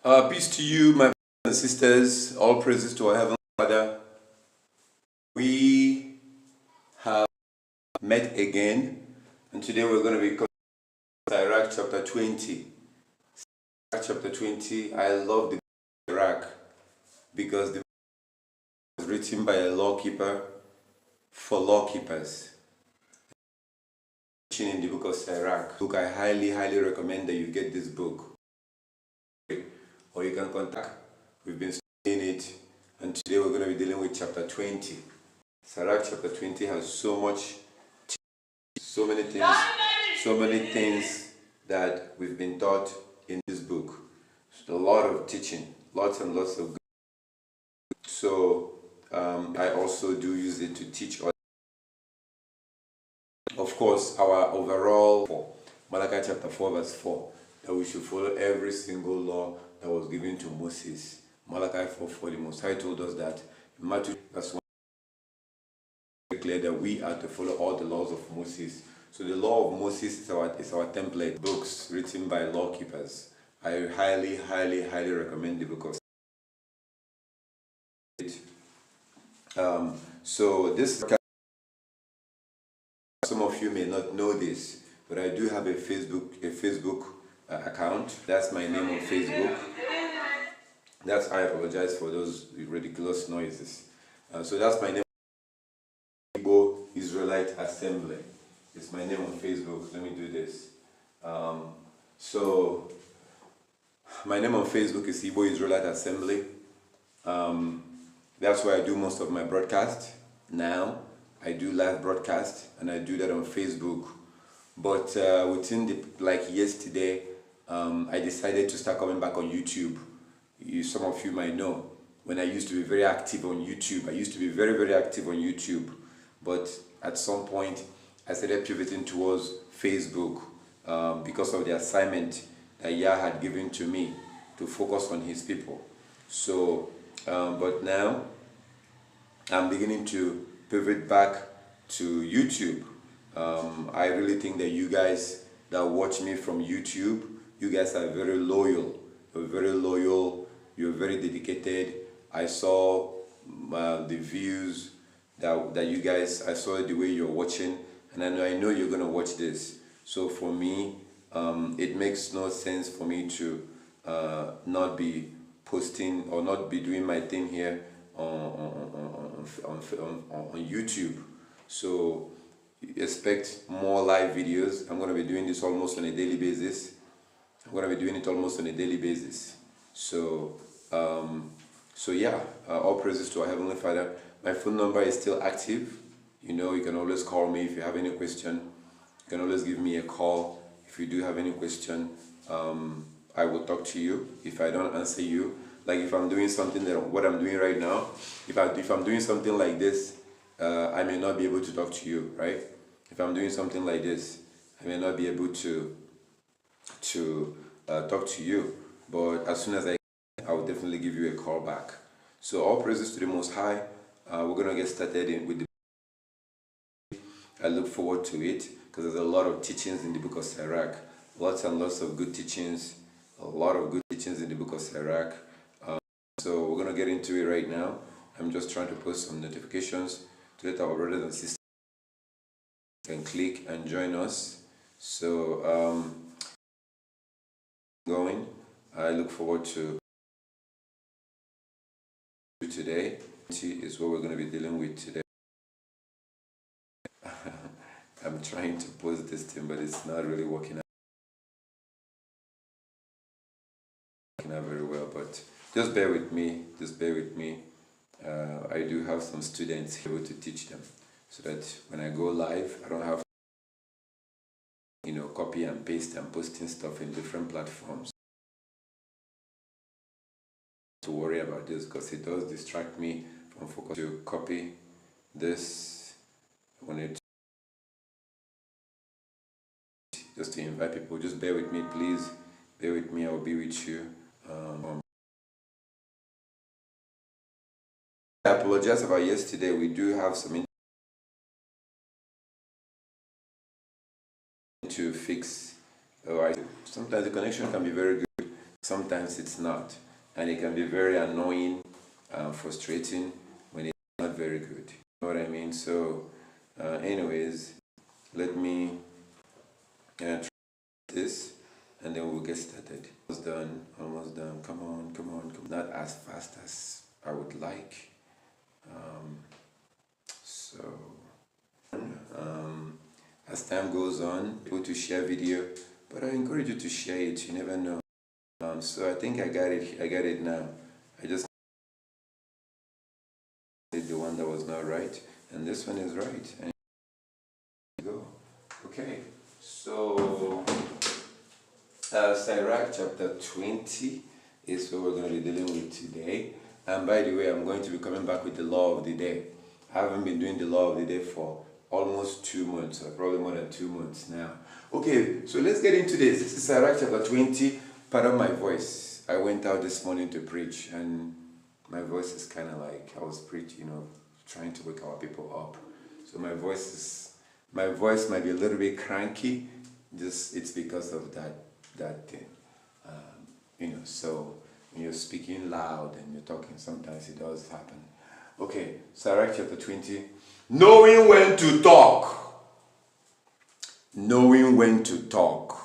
Peace to you, my brothers and sisters. All praises to our Heavenly Father. We have met again, and today we're going to be covering Sirach chapter 20. Sirach chapter 20, I love the book of Sirach because the book was written by a lawkeeper for lawkeepers. In the book of Sirach, book I highly recommend that you get this book, or you can contact. We've been studying it, and today we're going to be dealing with chapter 20. Sirach chapter 20 has so many things that we've been taught in this book. A lot of teaching, lots and lots of good. So I also do use it to teach others. Of course, our overall Malachi chapter 4 verse 4, that we should follow every single law that was given to Moses. Malachi 4:4, the Most High told us that. In Matthew verse 1, declared that we are to follow all the laws of Moses. So the law of Moses is our template. Books written by lawkeepers. I highly recommend the book of so this, some of you may not know this, but I do have a Facebook account. That's my name on Facebook. I apologize for those ridiculous noises. So that's my name. Israelite Assembly. It's my name on Facebook. Let me do this. So my name on Facebook is Igbo Israelite Assembly. That's where I do most of my broadcast now. I do live broadcast and I do that on Facebook. But within yesterday, I decided to start coming back on YouTube. Some of you might know, when I used to be very active on YouTube, I used to be very active on YouTube. But at some point, I started pivoting towards Facebook because of the assignment that Yah had given to me to focus on His people. So, but now I'm beginning to pivot back to YouTube. I really think that you guys that watch me from YouTube, you guys are very loyal. You're very loyal. You're very dedicated. I saw the views that you guys, I saw the way you're watching, and I know you're gonna watch this. So for me, it makes no sense for me to not be posting or not be doing my thing here on YouTube. So expect more live videos. I'm gonna be doing this almost on a daily basis. So yeah, all praises to our Heavenly Father. My phone number is still active. You can always call me if you have any question. You can always give me a call if you do have any question. I will talk to you. If I don't answer you, like if I'm doing something what I'm doing right now, if I'm doing something like this, I may not be able to talk to you, right? If I'm doing something like this, I may not be able to talk to you. But as soon as I will definitely give you a call back. So all praises to the Most High. We're gonna get started with the. I look forward to it because there's a lot of teachings in the book of Sirach. Lots and lots of good teachings. A lot of good teachings in the book of Sirach. So we're gonna get into it right now. I'm just trying to post some notifications to let our brothers and sisters can click and join us. So going. I look forward to today. Is what we're going to be dealing with today. I'm trying to post this thing, but it's not really working out very well. But just bear with me. I do have some students able to teach them, so that when I go live, I don't have copy and paste and posting stuff in different platforms. To worry about this because it does distract me from focus. To copy this, I wanted just to invite people. Just bear with me, please. Bear with me. I will be with you. I apologize about yesterday. We do have some to fix. Sometimes the connection can be very good. sometimes it's not, and it can be very annoying, frustrating when it's not very good. You know what I mean? So, anyways, let me try this, and then we'll get started. Almost done. Almost done. Come on, come on, come on. Not as fast as I would like. So, as time goes on, people to share video, but I encourage you to share it. You never know. So I think I got it. I got it now. I just did the one that was not right, and this one is right. And go. Okay. So Sirach chapter 20 is what we're going to be dealing with today. And by the way, I'm going to be coming back with the law of the day. I haven't been doing the law of the day for almost 2 months, or probably more than 2 months now. Okay, so let's get into this. This is Sirach chapter 20. Pardon my voice. I went out this morning to preach, and my voice is kind of like I was preaching, trying to wake our people up. So my voice might be a little bit cranky. Just it's because of that thing. So when you're speaking loud and you're talking, sometimes it does happen. Okay, Sirach chapter 20. Knowing when to talk. Knowing when to talk.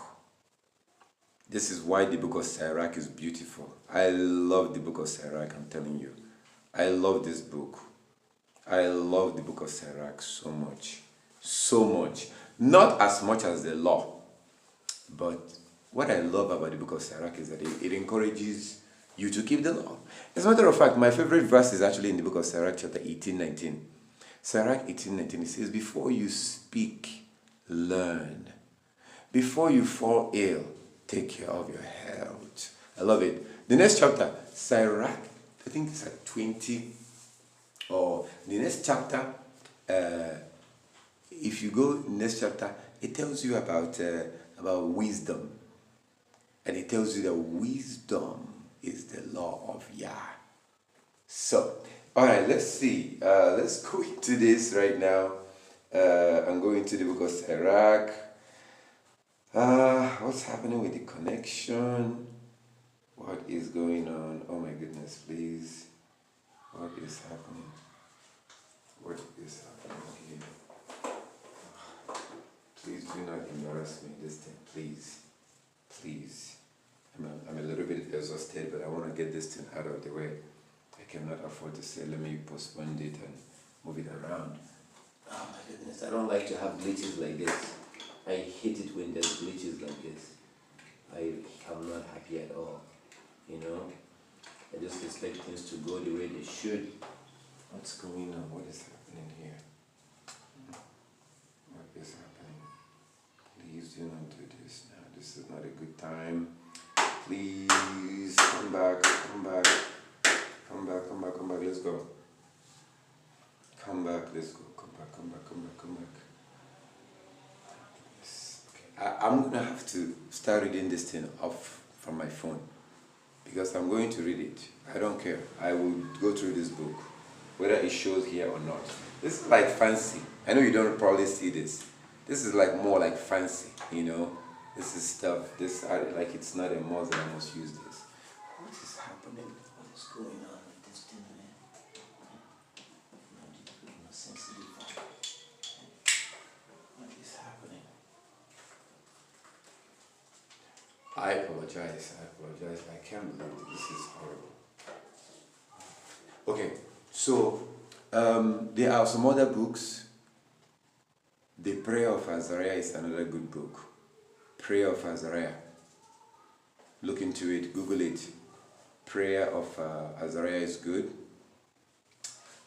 This is why the book of Sirach is beautiful. I love the book of Sirach, I'm telling you. I love this book. I love the book of Sirach so much. So much. Not as much as the law. But what I love about the book of Sirach is that it encourages you to keep the law. As a matter of fact, my favorite verse is actually in the book of Sirach chapter 18:19. Sirach 18:19, it says, before you speak, learn. Before you fall ill, take care of your health. I love it. The next chapter, Sirach, I think it's at 20, or the next chapter, if you go next chapter, it tells you about wisdom. And it tells you that wisdom is the law of Yah. So, all right, let's see. Let's go into this right now. I'm going to the book of Sirach. What's happening with the connection? What is going on? Oh my goodness, please. What is happening? What is happening here? Please do not embarrass me this time, please. Please. I'm a little bit exhausted, but I want to get this thing out of the way. I cannot afford to say, let me postpone it and move it around. Oh my goodness, I don't like to have glitches like this. I hate it when there's glitches like this. I'm not happy at all, I just expect things to go the way they should. What's going on? What is happening here? What is happening? Please do not do this now. This is not a good time. Please come back, come back. Come back, come back, come back, let's go. Come back, let's go. Come back, come back, come back, come back. Yes. Okay. I'm going to have to start reading this thing off from my phone, because I'm going to read it. I don't care. I will go through this book, whether it shows here or not. This is like fancy. I know you don't probably see this. This is like more like fancy, This is stuff, like it's not a must that I must use this. What is happening? What is going on with this thing, man? I'm not sensitive. What is happening? I apologize. I can't believe this is horrible. Okay, so there are some other books. The Prayer of Azariah is another good book. Prayer of Azariah. Look into it, Google it. Prayer of Azariah is good.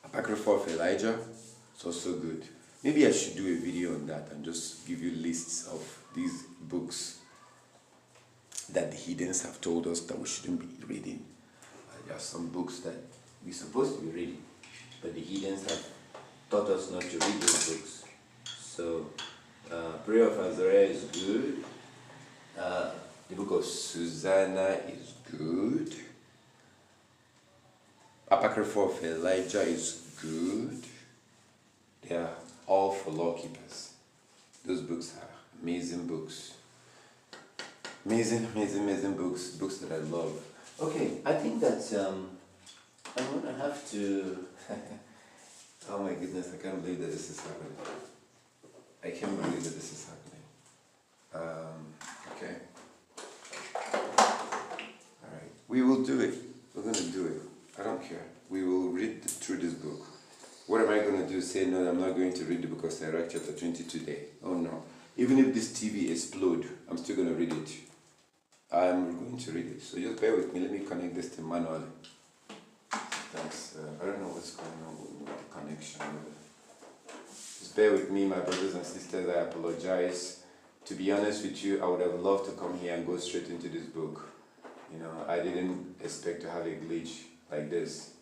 Apocrypha of Elijah is also good. Maybe I should do a video on that and just give you lists of these books that the heathens have told us that we shouldn't be reading. There are some books that we're supposed to be reading, but the heathens have taught us not to read those books. So, Prayer of Azariah is good. The book of Susanna is good. Apocrypha of Elijah is good. They are all for law keepers. Those books are amazing books. Amazing books that I love. Okay, I think that I'm gonna have to. Oh my goodness, I can't believe that this is happening. I can't believe that this is happening. Okay. Alright. We will do it. We're gonna do it. I don't care. We will read through this book. What am I gonna do? Say no, I'm not going to read the book of Sirach chapter 20 today. Oh no. Even if this TV explodes, I'm still gonna read it. I'm going to read it. So just bear with me. Let me connect this to manually. Thanks. I don't know what's going on with the connection. Just bear with me, my brothers and sisters. I apologize. To be honest with you, I would have loved to come here and go straight into this book. You know, I didn't expect to have a glitch like this,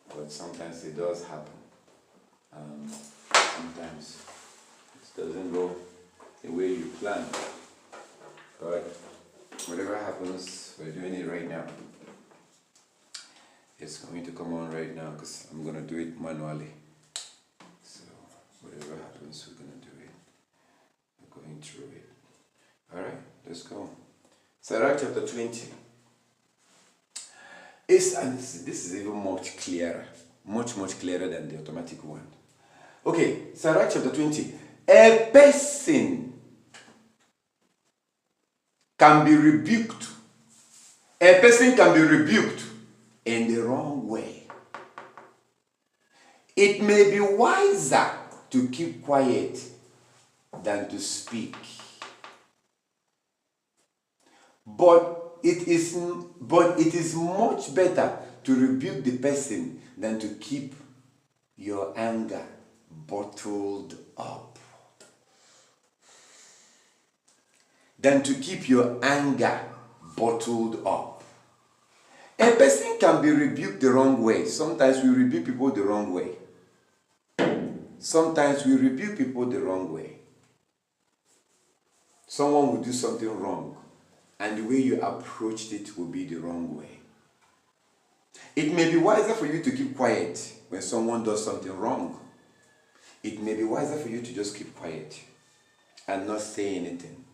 but sometimes it does happen. Sometimes it doesn't go the way you plan. But whatever happens, we're doing it right now. It's going to come on right now because I'm going to do it manually. So whatever happens, we're going to do it. We're going through it. Alright, let's go. Sirach chapter 20. This is even much clearer. Much clearer than the automatic one. Okay, Sirach chapter 20. A person can be rebuked. A person can be rebuked in the wrong way. It may be wiser to keep quiet than to speak. But it is much better to rebuke the person than to keep your anger bottled up. Than to keep your anger bottled up. A person can be rebuked the wrong way. Sometimes we rebuke people the wrong way. Sometimes we rebuke people the wrong way. Someone will do something wrong, and the way you approached it will be the wrong way. It may be wiser for you to keep quiet when someone does something wrong. It may be wiser for you to just keep quiet and not say anything.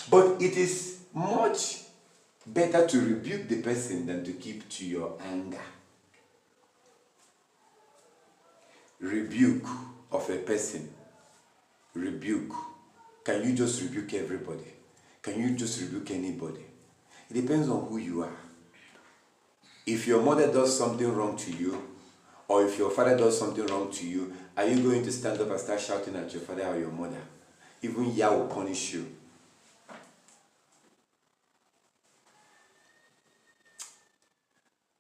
But it is much better to rebuke the person than to keep to your anger. Rebuke of a person. Rebuke. Can you just rebuke everybody? Can you just rebuke anybody? It depends on who you are. If your mother does something wrong to you, or if your father does something wrong to you, are you going to stand up and start shouting at your father or your mother? Even Yah will punish you.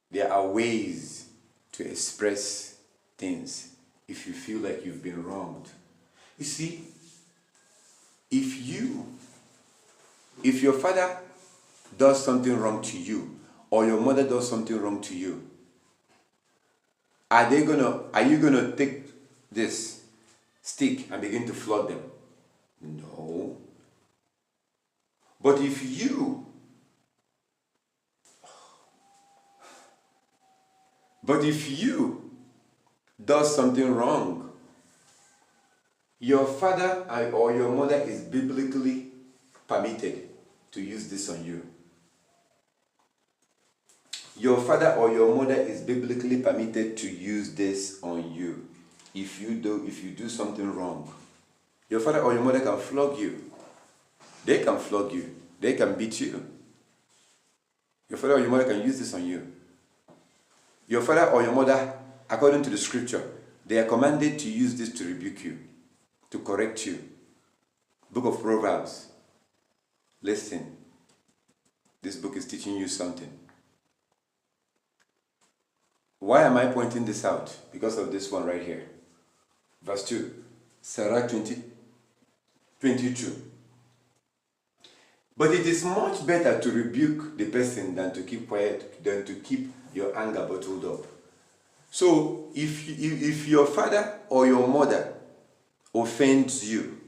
There are ways to express things if you feel like you've been wronged. You see, if your father does something wrong to you, or your mother does something wrong to you, are you gonna take this stick and begin to flog them? No. But if you does something wrong, your father or your mother is biblically permitted to use this on you. Your father or your mother is biblically permitted to use this on you. If you do something wrong, your father or your mother can flog you. They can flog you. They can beat you. Your father or your mother can use this on you. Your father or your mother, according to the scripture, they are commanded to use this to rebuke you, to correct you. Book of Proverbs. Listen, this book is teaching you something. Why am I pointing this out? Because of this one right here. Verse 2. Sirach 22. But it is much better to rebuke the person than to keep quiet, than to keep your anger bottled up. So, if your father or your mother offends you,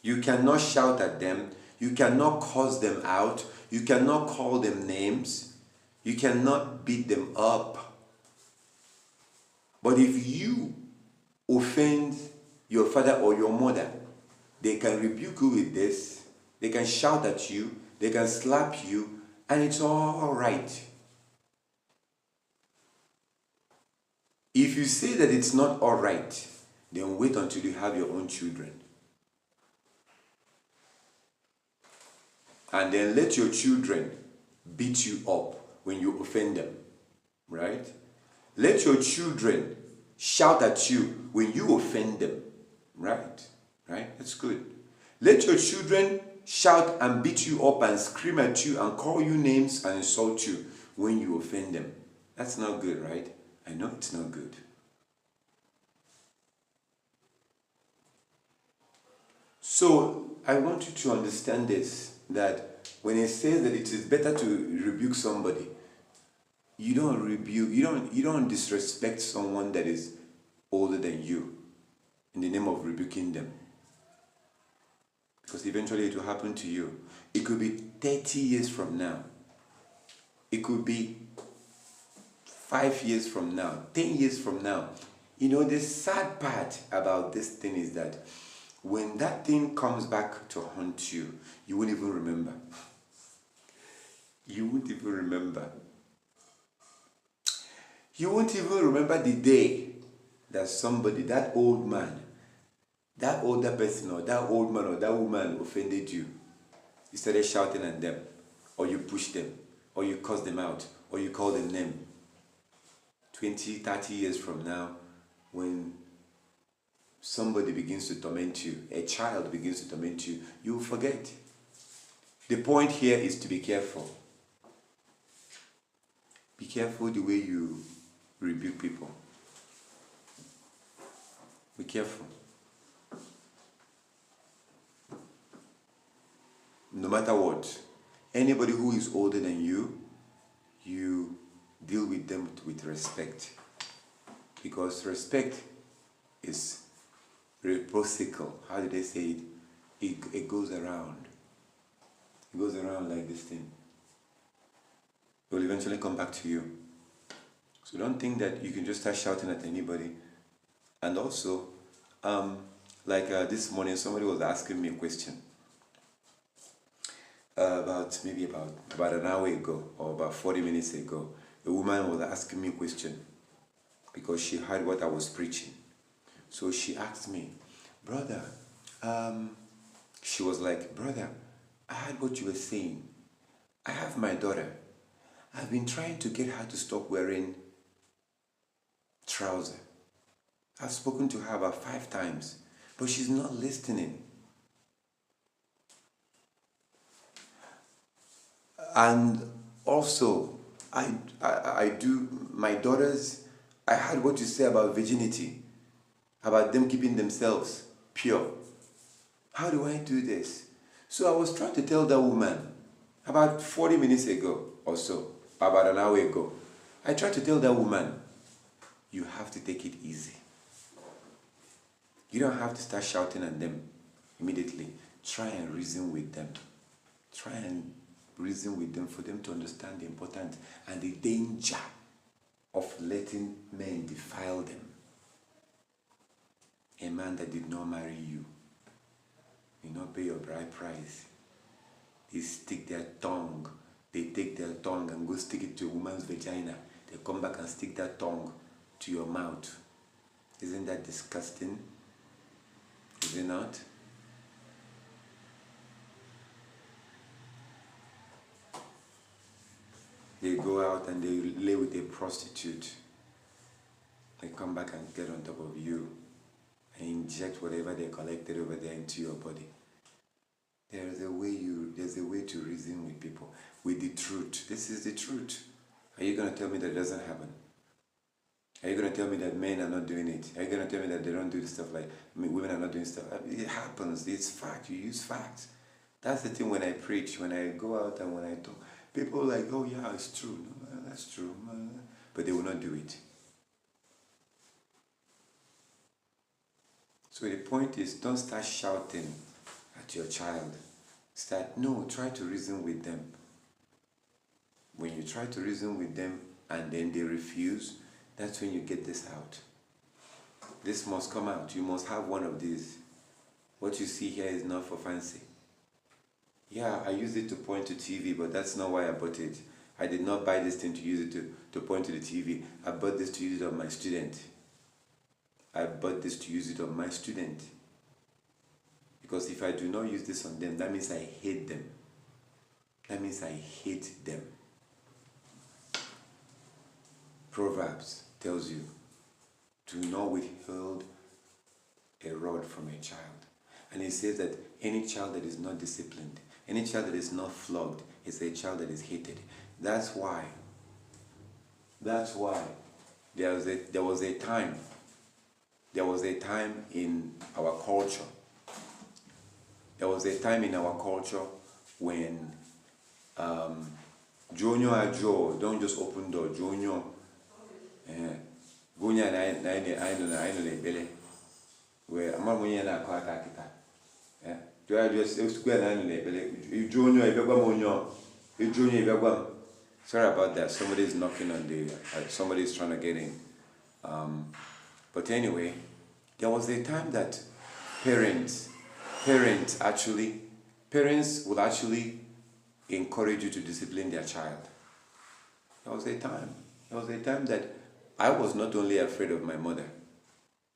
you cannot shout at them, you cannot curse them out, you cannot call them names, you cannot beat them up. But if you offend your father or your mother, they can rebuke you with this They can shout at you, they can slap you, and it's all right. If you say that it's not all right, then wait until you have your own children. And then let your children beat you up when you offend them, right? Let your children shout at you when you offend them, right? Right? That's good. Let your children shout and beat you up and scream at you and call you names and insult you when you offend them. That's not good, right? I know it's not good. So I want you to understand this, that when it says that it is better to rebuke somebody, you don't rebuke, you don't disrespect someone that is older than you in the name of rebuking them. Because eventually it will happen to you. It could be 30 years from now. It could be 5 years from now, 10 years from now. You know, the sad part about this thing is that when that thing comes back to haunt you, you won't even remember. You won't even remember. You won't even remember the day that somebody, that old man, that older person, or that old man or that woman offended you. You started shouting at them, or you pushed them, or you cussed them out, or you called them name. 20, 30 years from now, when somebody begins to torment you, a child begins to torment you, you will forget. The point here is to be careful. Be careful the way you rebuke people. Be careful. No matter what, anybody who is older than you, you deal with them with respect. Because respect is reciprocal. How do they say it? It goes around. It goes around like this thing. It will eventually come back to you. So don't think that you can just start shouting at anybody. And also, this morning, somebody was asking me a question. About an hour ago, or about 40 minutes ago, a woman was asking me a question because she heard what I was preaching. So she asked me, brother, she was like, brother, I heard what you were saying. I have my daughter. I've been trying to get her to stop wearing trousers. I've spoken to her about 5 times, but she's not listening. And also, I do, my daughters, I heard what you say about virginity, about them keeping themselves pure. How do I do this? So I was trying to tell that woman, about 40 minutes ago or so, about an hour ago, I tried to tell that woman, you have to take it easy. You don't have to start shouting at them immediately. Try and reason with them. Try and reason with them for them to understand the importance and the danger of letting men defile them. A man that did not marry you, did not pay your bride price. They stick their tongue. They take their tongue and go stick it to a woman's vagina. They come back and stick that tongue to your mouth. Isn't that disgusting? Is it not? They go out and they lay with a prostitute. They come back and get on top of you and inject whatever they collected over there into your body. There's a way to reason with people, with the truth. This is the truth. Are you going to tell me that it doesn't happen? Are you going to tell me that men are not doing it? Are you going to tell me that they don't do stuff like women are not doing stuff? It happens. It's fact. You use facts. That's the thing when I preach, when I go out and when I talk. People are like, oh yeah, it's true. No, that's true. But they will not do it. So the point is, don't start shouting at your child. Try to reason with them. When you try to reason with them and then they refuse, that's when you get this out. This must come out. You must have one of these. What you see here is not for fancy. Yeah, I used it to point to TV, but that's not why I bought it. I did not buy this thing to use it to point to the TV. I bought this to use it on my student. I bought this to use it on my student. Because if I do not use this on them, that means I hate them. That means I hate them. Proverbs tells you, do not withhold a rod from a child. And it says that any child that is not disciplined, any child that is not flogged, is a child that is hated. That's why there was a time in our culture. There was a time in our culture when Junior Ajo, don't just open door, Junior. Gunya I know bele. Where I'm going to call kita. Yeah. Do I just square I know bele. Junior, Junior, sorry about that. Somebody's knocking on the. Somebody's trying to get in. But anyway, there was a time that parents will actually encourage you to discipline their child. There was a time that I was not only afraid of my mother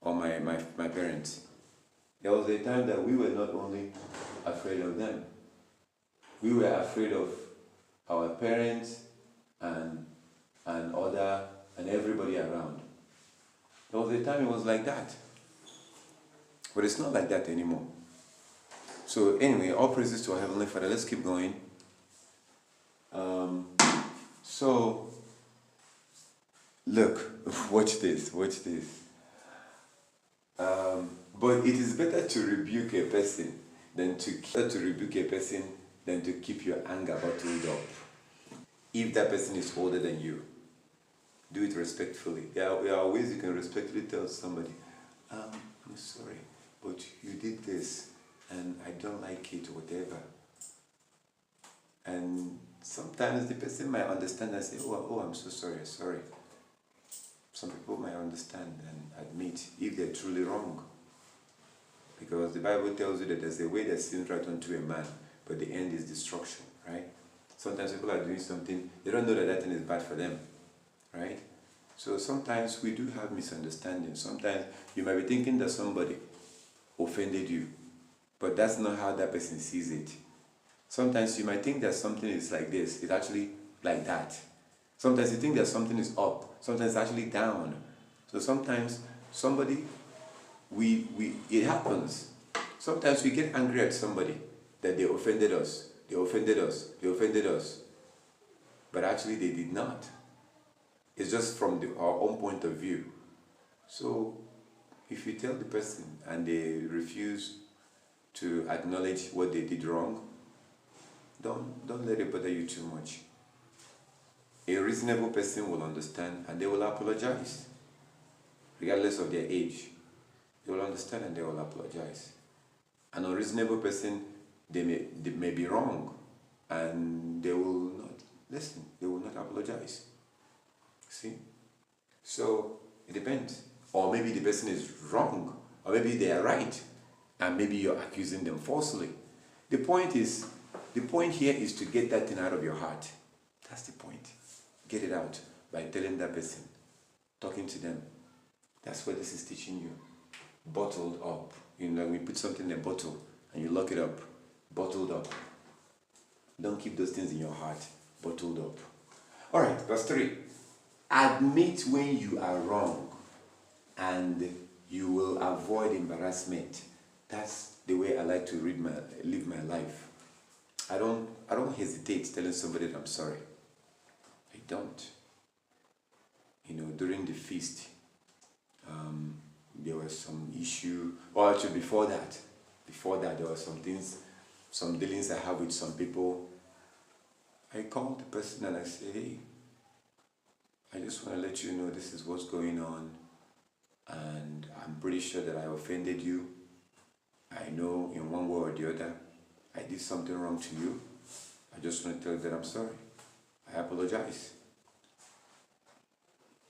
or my parents. There was a time that we were not only afraid of them. We were afraid of our parents and everybody around. There was a time it was like that. But it's not like that anymore. So anyway, all praises to our Heavenly Father. Let's keep going. So look, watch this. But it is better to rebuke a person than to keep your anger bottled up. If that person is older than you, do it respectfully. There are ways you can respectfully tell somebody, I'm sorry, but you did this and I don't like it, whatever. And sometimes the person might understand and say, oh, I'm so sorry. Some people might understand and admit if they're truly wrong. Because the Bible tells you that there's a way that seems right unto a man, but the end is destruction, right? Sometimes people are doing something, they don't know that thing is bad for them, right? So sometimes we do have misunderstandings. Sometimes you might be thinking that somebody offended you, but that's not how that person sees it. Sometimes you might think that something is like this, it's actually like that. Sometimes you think that something is up, sometimes it's actually down. So sometimes it happens. Sometimes we get angry at somebody that they offended us. But actually they did not. It's just from our own point of view. So if you tell the person and they refuse to acknowledge what they did wrong, don't let it bother you too much. A reasonable person will understand and they will apologize. Regardless of their age, they will understand and they will apologize. An unreasonable person, they may be wrong and they will not listen, they will not apologize. See? So it depends. Or maybe the person is wrong, or maybe they are right, and maybe you're accusing them falsely. The point here is to get that thing out of your heart. That's the point. Get it out by telling that person, talking to them. That's what this is teaching you. Bottled up. You know, we put something in a bottle and you lock it up. Bottled up. Don't keep those things in your heart. Bottled up. Alright, verse 3. Admit when you are wrong and you will avoid embarrassment. That's the way I like to live my life. I don't hesitate telling somebody that I'm sorry. I don't. You know, during the feast, there was some issue, or actually before that there were some dealings I have with some people. I called the person and I said, hey, I just want to let you know this is what's going on, and I'm pretty sure that I offended you. I know in one way or the other I did something wrong to you. I just want to tell you that I'm sorry. I apologize.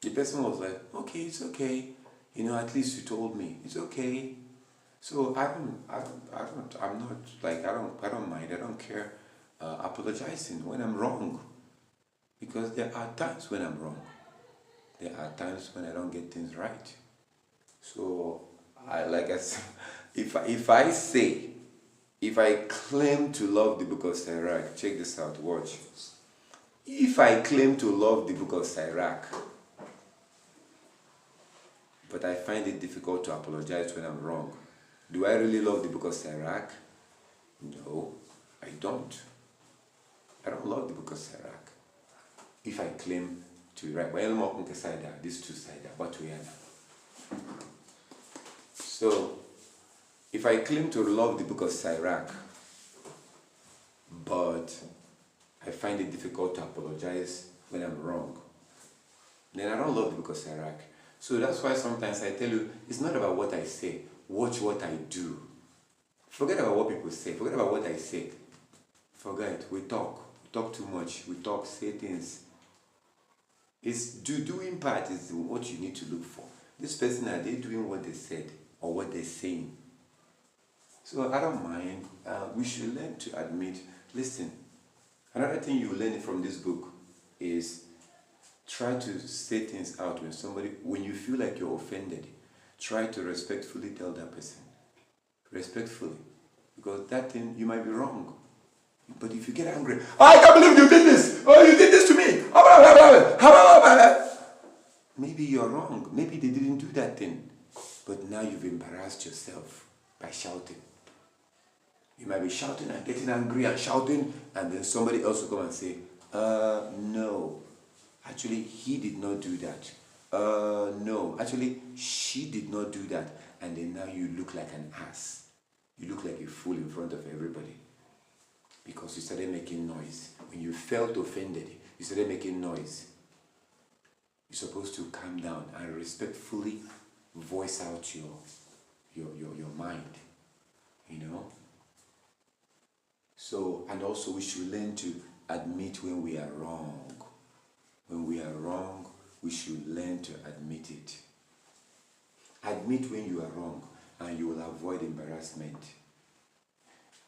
The person was like, okay, it's okay. You know, at least you told me. It's okay. So I'm not like, I don't mind, I don't care apologizing when I'm wrong. Because there are times when I'm wrong. There are times when I don't get things right. So like I said, if I claim to love the book of Sirach, check this out, watch. If I claim to love the book of Sirach, but I find it difficult to apologize when I'm wrong, do I really love the book of Sirach? No, I don't. I don't love the book of Sirach. If I claim to write, well, these two sides, but we are now. So, if I claim to love the book of Sirach, but I find it difficult to apologize when I'm wrong, then I don't love the book of Sirach. So that's why sometimes I tell you, it's not about what I say, watch what I do. Forget about what people say, forget about what I say. Forget, we talk too much, we talk, say things. It's doing part is what you need to look for. This person, are they doing what they said or what they're saying? So I don't mind. We should learn to admit, listen, another thing you learn from this book is try to say things out when you feel like you're offended. Try to respectfully tell that person. Respectfully. Because that thing, you might be wrong. But if you get angry, I can't believe you did this! Oh, you did this to me! Maybe you're wrong. Maybe they didn't do that thing. But now you've embarrassed yourself by shouting. You might be shouting and getting angry and shouting, and then somebody else will come and say, no. Actually, he did not do that. No. Actually, she did not do that. And then now you look like an ass. You look like a fool in front of everybody. Because you started making noise. When you felt offended, you started making noise. You're supposed to calm down and respectfully voice out your mind. You know? So, and also we should learn to admit when we are wrong. When we are wrong, we should learn to admit it. Admit when you are wrong, and you will avoid embarrassment.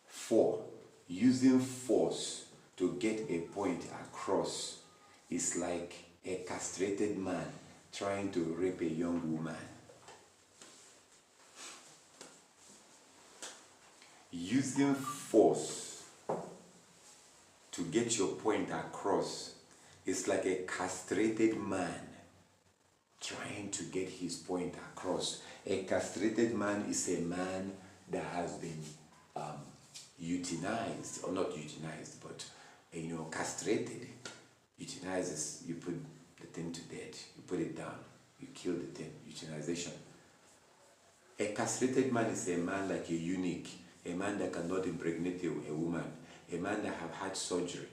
4. Using force to get a point across is like a castrated man trying to rape a young woman. Using force to get your point across is like a castrated man trying to get his point across. A castrated man is a man that has been euthanized, or not euthanized, but castrated. Euthanize is you put the thing to death, you put it down, you kill the thing. Euthanization. A castrated man is a man like a eunuch, a man that cannot impregnate a woman, a man that have had surgery.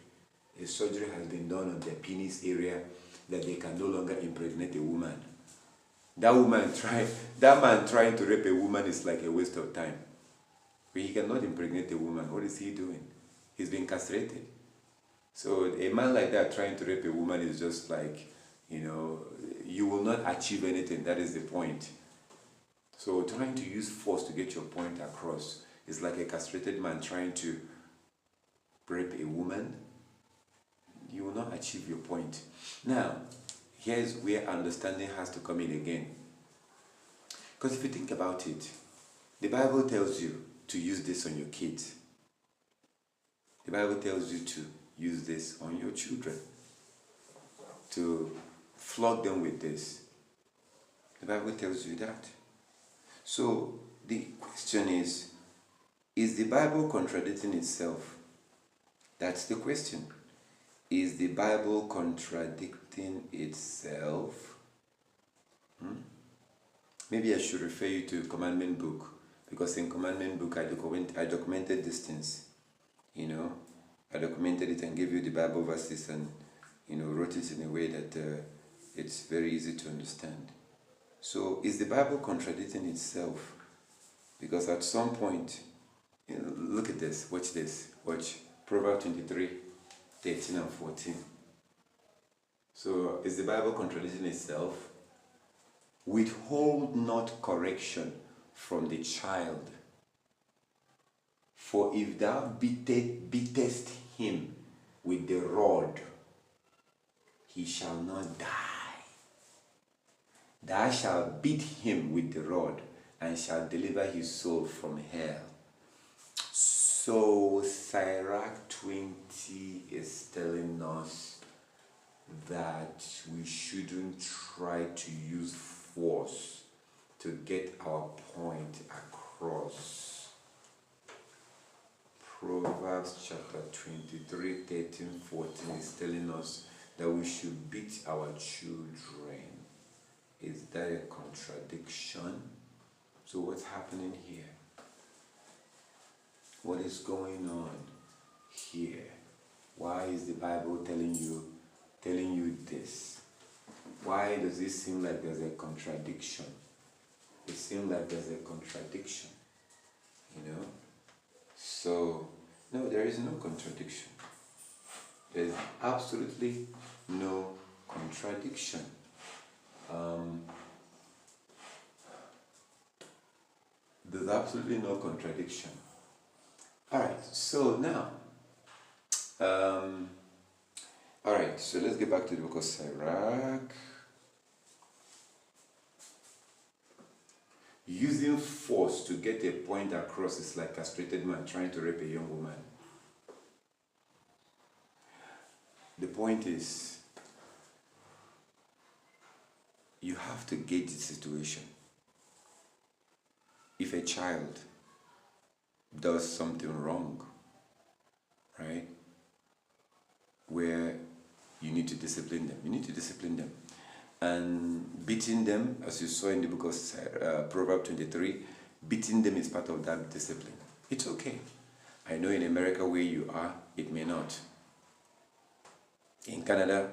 A surgery has been done on their penis area that they can no longer impregnate a woman. That man trying to rape a woman is like a waste of time. When he cannot impregnate a woman, what is he doing? He's being castrated. So a man like that trying to rape a woman is just like, you will not achieve anything. That is the point. So trying to use force to get your point across is like a castrated man trying to rape a woman. You will not achieve your point. Now, here's where understanding has to come in again. Because if you think about it, the Bible tells you to use this on your kids. The Bible tells you to use this on your children. To flog them with this. The Bible tells you that. So, the question is the Bible contradicting itself? That's the question. Is the Bible contradicting itself? Maybe I should refer you to Commandment book, because in Commandment book I documented these things. I documented it and gave you the Bible verses and wrote it in a way that it's very easy to understand. So is the Bible contradicting itself? Because at some point, look at this, watch this, watch Proverbs 23, 13 and 14. So is the Bible contradicting itself? Withhold not correction from the child. For if thou beatest him with the rod, he shall not die. Thou shalt beat him with the rod, and shalt deliver his soul from hell. So Sirach 20 is telling us that we shouldn't try to use force to get our point across. Proverbs chapter 23, 13, 14 is telling us that we should beat our children. Is that a contradiction? So what's happening here? What is going on here? Why is the Bible telling you this? Why does it seem like there's a contradiction? It seems like there's a contradiction, So, no, there is no contradiction. There's absolutely no contradiction. There's absolutely no contradiction. Alright, so now, alright, so let's get back to the book of Sirach. Using force to get a point across is like a castrated man trying to rape a young woman. The point is, you have to gauge the situation. If a child does something wrong, right, where you need to discipline them, and beating them, as you saw in the book of Proverbs 23, beating them is part of that discipline. It's okay. I know in America where you are, it may not. In Canada,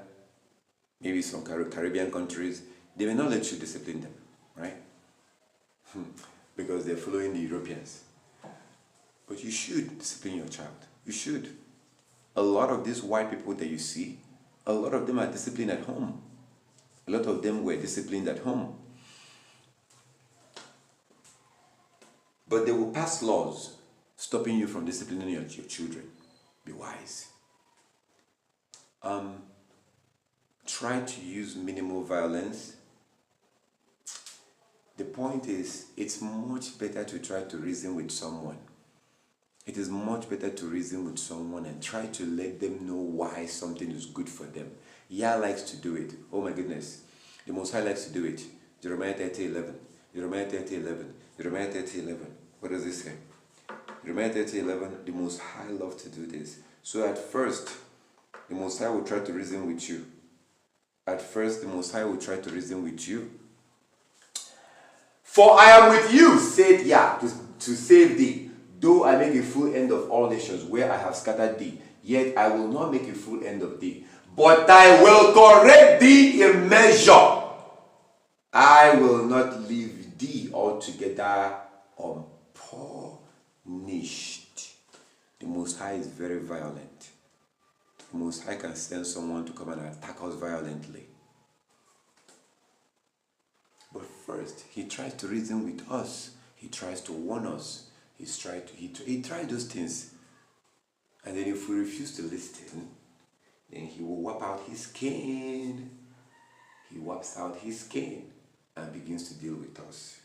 maybe some Caribbean countries, they may not let you discipline them, right? Because they're following the Europeans. But you should discipline your child. You should. A lot of these white people that you see, a lot of them are disciplined at home. A lot of them were disciplined at home. But they will pass laws stopping you from disciplining your children. Be wise. Try to use minimal violence. The point is, it's much better to try to reason with someone. It is much better to reason with someone and try to let them know why something is good for them. Yah likes to do it. Oh my goodness. The Most High likes to do it. Jeremiah 30:11. Jeremiah 30:11. Jeremiah 30:11. What does it say? Jeremiah 30:11. The Most High loves to do this. So at first, the Most High will try to reason with you. At first, the Most High will try to reason with you. For I am with you, said Yah, to save thee. Though I make a full end of all nations where I have scattered thee, yet I will not make a full end of thee. But I will correct thee in measure. I will not leave thee altogether unpunished. The Most High is very violent. The Most High can send someone to come and attack us violently. But first, he tries to reason with us. He tries to warn us. He tried those things. And then if we refuse to listen, then he will wipe out his skin. He wipes out his skin and begins to deal with us.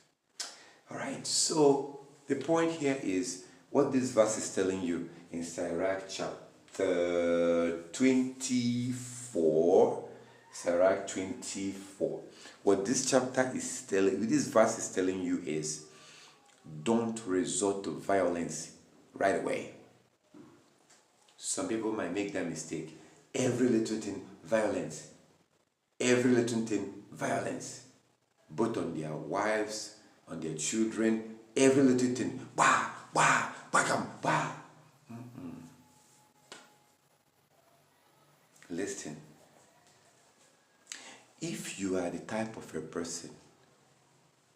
Alright, so the point here is what this verse is telling you in Sirach chapter 24. Sirach 24. What this chapter is telling, this verse is telling you is, don't resort to violence right away. Some people might make that mistake. Every little thing, violence. Every little thing, violence. Both on their wives, on their children, every little thing. Wah, wah, wah, wah. Listen. If you are the type of a person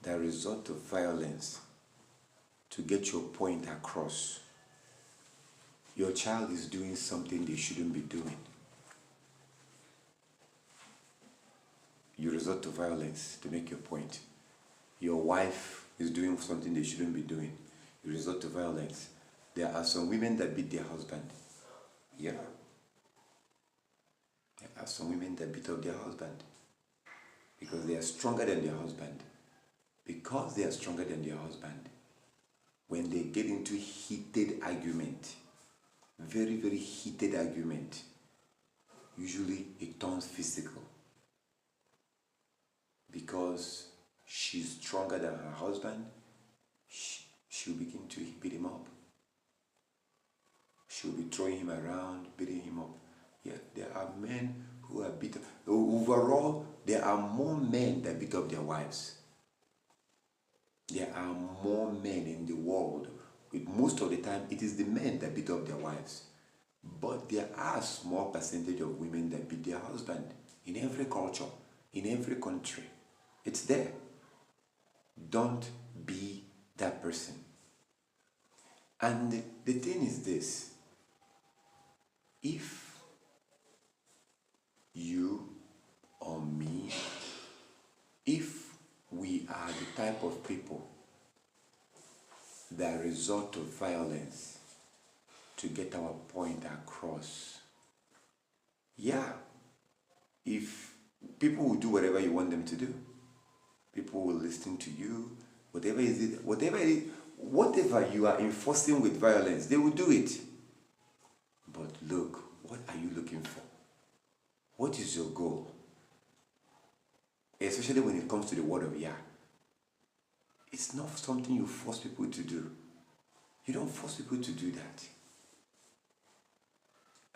that resort to violence to get your point across, your child is doing something they shouldn't be doing. You resort to violence to make your point. Your wife is doing something they shouldn't be doing, you resort to violence. There are some women that beat their husband. Yeah. There are some women that beat up their husband because they are stronger than their husband. Because they are stronger than their husband, when they get into heated argument, very, very heated argument, usually it turns physical. Because she's stronger than her husband, she'll begin to beat him up. She'll be throwing him around, beating him up. Yeah, there are men who are beat up. Overall, there are more men that beat up their wives. There are more men in the world. Most of the time, it is the men that beat up their wives. But there are a small percentage of women that beat their husband. In every culture, in every country. It's there. Don't be that person. And the thing is this. If you or me, if we are the type of people that resort to violence to get our point across, yeah, if people will do whatever you want them to do, people will listen to you, whatever you are enforcing with violence, they will do it. But look, what are you looking for? What is your goal? Especially when it comes to the word of Yah. It's not something you force people to do. You don't force people to do that.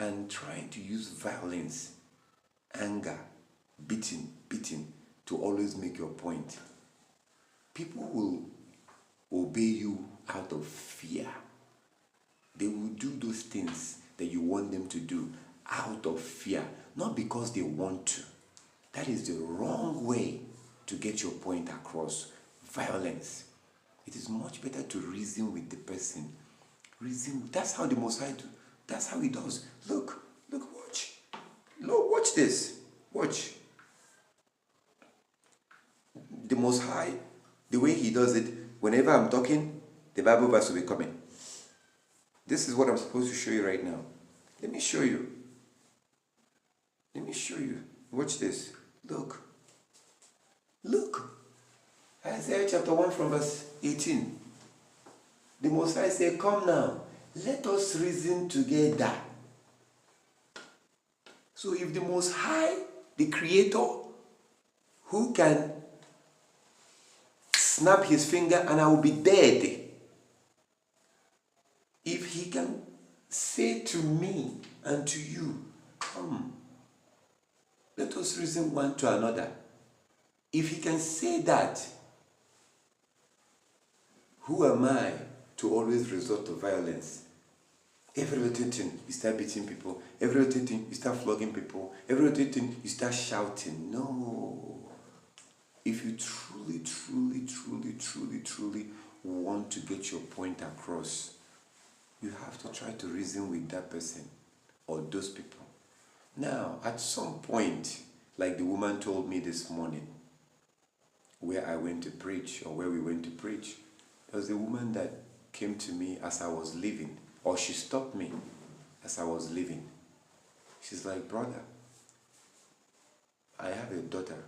And trying to use violence, anger, beating to always make your point. People will obey you out of fear. They will do those things that you want them to do out of fear, not because they want to. That is the wrong way to get your point across. Violence. It is much better to reason with the person. Reason. That's how the Most High do. That's how he does. Look, watch. Look, watch this. Watch. The Most High, the way he does it, whenever I'm talking, the Bible verse will be coming. This is what I'm supposed to show you right now. Let me show you. Watch this. Look. Isaiah chapter 1 from verse 18. The Most High said, come now, let us reason together. So if the Most High, the Creator, who can snap his finger and I will be dead, if he can say to me and to you, come, let us reason one to another. If he can say that, who am I to always resort to violence? Every little thing, you start beating people. Every little thing, you start flogging people. Every little thing, you start shouting. No. If you truly want to get your point across, you have to try to reason with that person or those people. Now, at some point, like the woman told me this morning, where I went to preach, or where we went to preach, there was a woman that came to me as I was leaving, or she stopped me as I was leaving. She's like, brother, I have a daughter,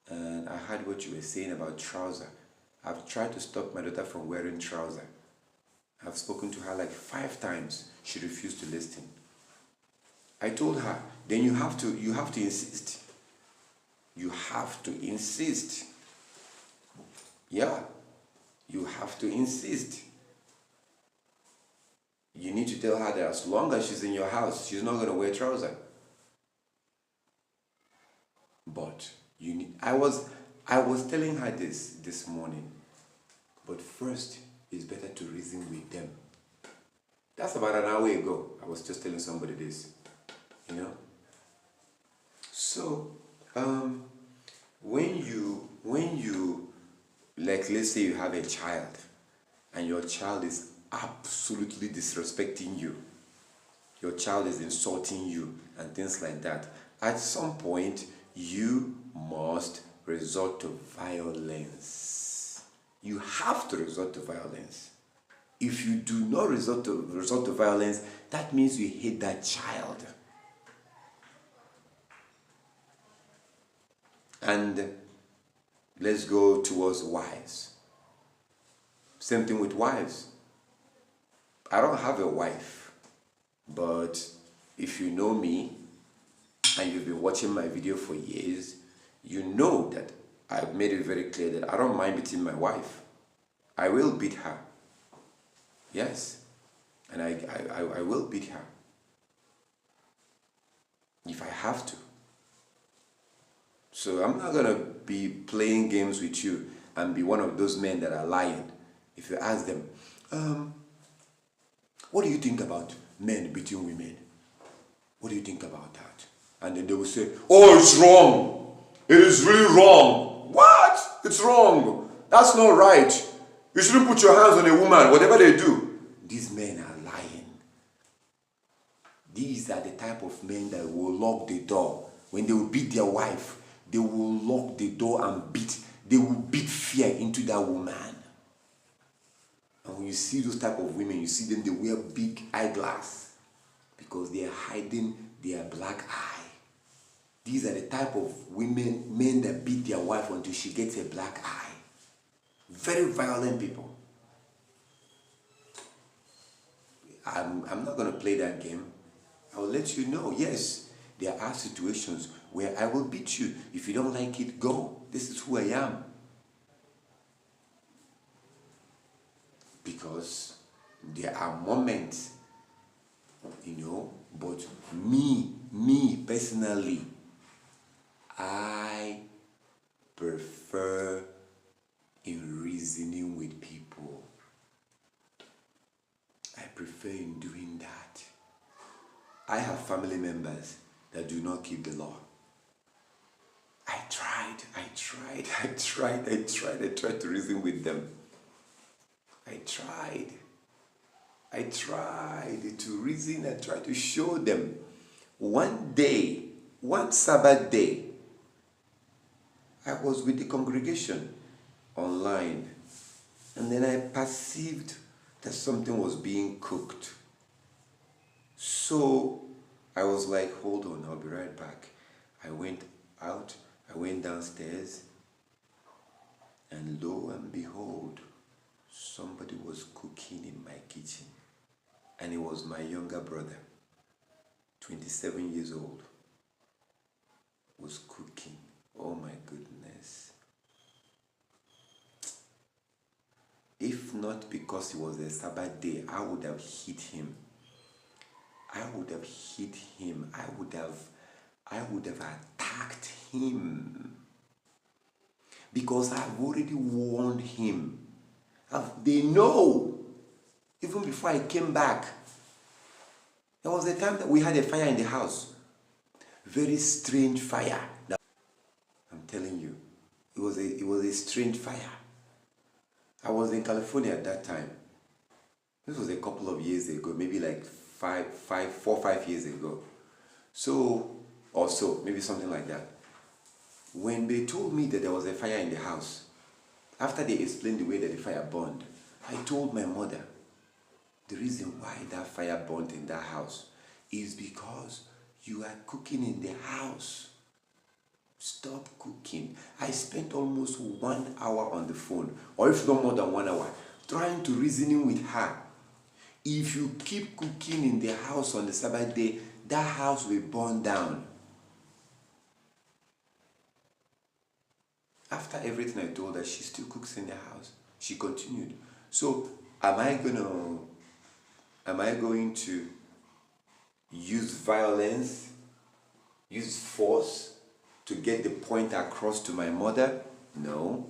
and I heard what you were saying about trouser. I've tried to stop my daughter from wearing trouser. I've spoken to her like 5 times. She refused to listen. I told her, then you have to insist. You have to insist. Yeah, you have to insist. You need to tell her that as long as she's in your house, she's not going to wear trouser. But I was telling her this morning. But first, it's better to reason with them. That's about an hour ago. I was just telling somebody this. So, when you, like, let's say you have a child, and your child is absolutely disrespecting you, your child is insulting you, and things like that, at some point, you must resort to violence. you have to resort to violence. If you do not resort to violence, that means you hate that child. And let's go towards wives. Same thing with wives. I don't have a wife, but if you know me and you've been watching my video for years, you know that I've made it very clear that I don't mind beating my wife. I will beat her. Yes. And I will beat her if I have to. So I'm not going to be playing games with you and be one of those men that are lying. If you ask them, what do you think about men beating women? What do you think about that? And then they will say, oh, it's wrong. It is really wrong. What? It's wrong. That's not right. You shouldn't put your hands on a woman, whatever they do. These men are lying. These are the type of men that will lock the door. When they will beat their wife, they will lock the door and beat. They will beat fear into that woman. And when you see those type of women, you see them, they wear big eyeglass because they are hiding their black eye. These are the type of men that beat their wife until she gets a black eye. Very violent people. I'm not going to play that game. I will let you know, yes, there are situations where I will beat you. If you don't like it, go. This is who I am. Because there are moments, but me personally, I prefer in reasoning with people. I prefer in doing that. I have family members that do not keep the law. I tried to reason with them. I tried to reason. I tried to show them. One Sabbath day, I was with the congregation online, and then I perceived that something was being cooked. So I was like, hold on, I'll be right back. I went out, I went downstairs, and lo and behold, somebody was cooking in my kitchen. And it was my younger brother, 27 years old, was cooking. Oh my goodness. If not because it was a Sabbath day, I would have hit him. I would have attacked him. Because I've already warned him. They know. Even before I came back, there was a time that we had a fire in the house. Very strange fire. I'm telling you, it was a strange fire. I was in California at that time. This was a couple of years ago, maybe like 4 or 5 years ago. Maybe something like that. When they told me that there was a fire in the house, after they explained the way that the fire burned, I told my mother, the reason why that fire burned in that house is because you are cooking in the house. Stop cooking. I spent almost 1 hour on the phone, or if not more than 1 hour, trying to reason with her. If you keep cooking in the house on the Sabbath day, that house will burn down. After everything I told her, she still cooks in the house. She continued. So, am I going to use violence, use force to get the point across to my mother? No.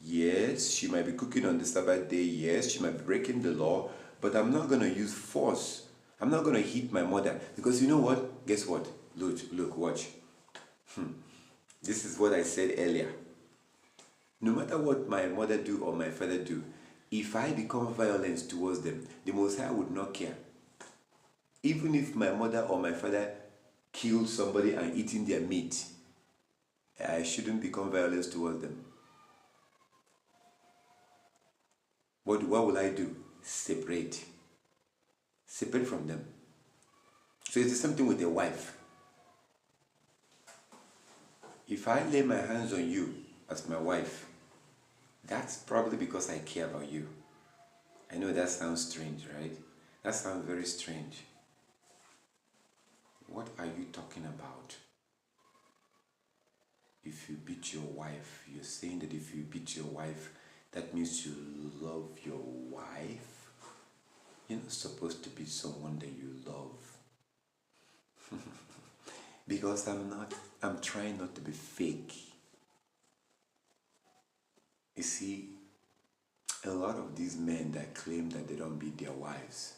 Yes, she might be cooking on the Sabbath day. Yes, she might be breaking the law. But I'm not going to use force. I'm not going to hit my mother. Because you know what? Guess what? Look, watch. This is what I said earlier. No matter what my mother do or my father do, if I become violent towards them, the Most High would not care. Even if my mother or my father killed somebody and eating their meat, I shouldn't become violent towards them. what will I do? Separate. Separate from them. So it's the same thing with a wife. If I lay my hands on you as my wife, that's probably because I care about you. I know that sounds strange, right? That sounds very strange. What are you talking about? If you beat your wife, you're saying that if you beat your wife, that means you love your wife? You're not supposed to beat someone that you love. Because I'm trying not to be fake. You see, a lot of these men that claim that they don't beat their wives,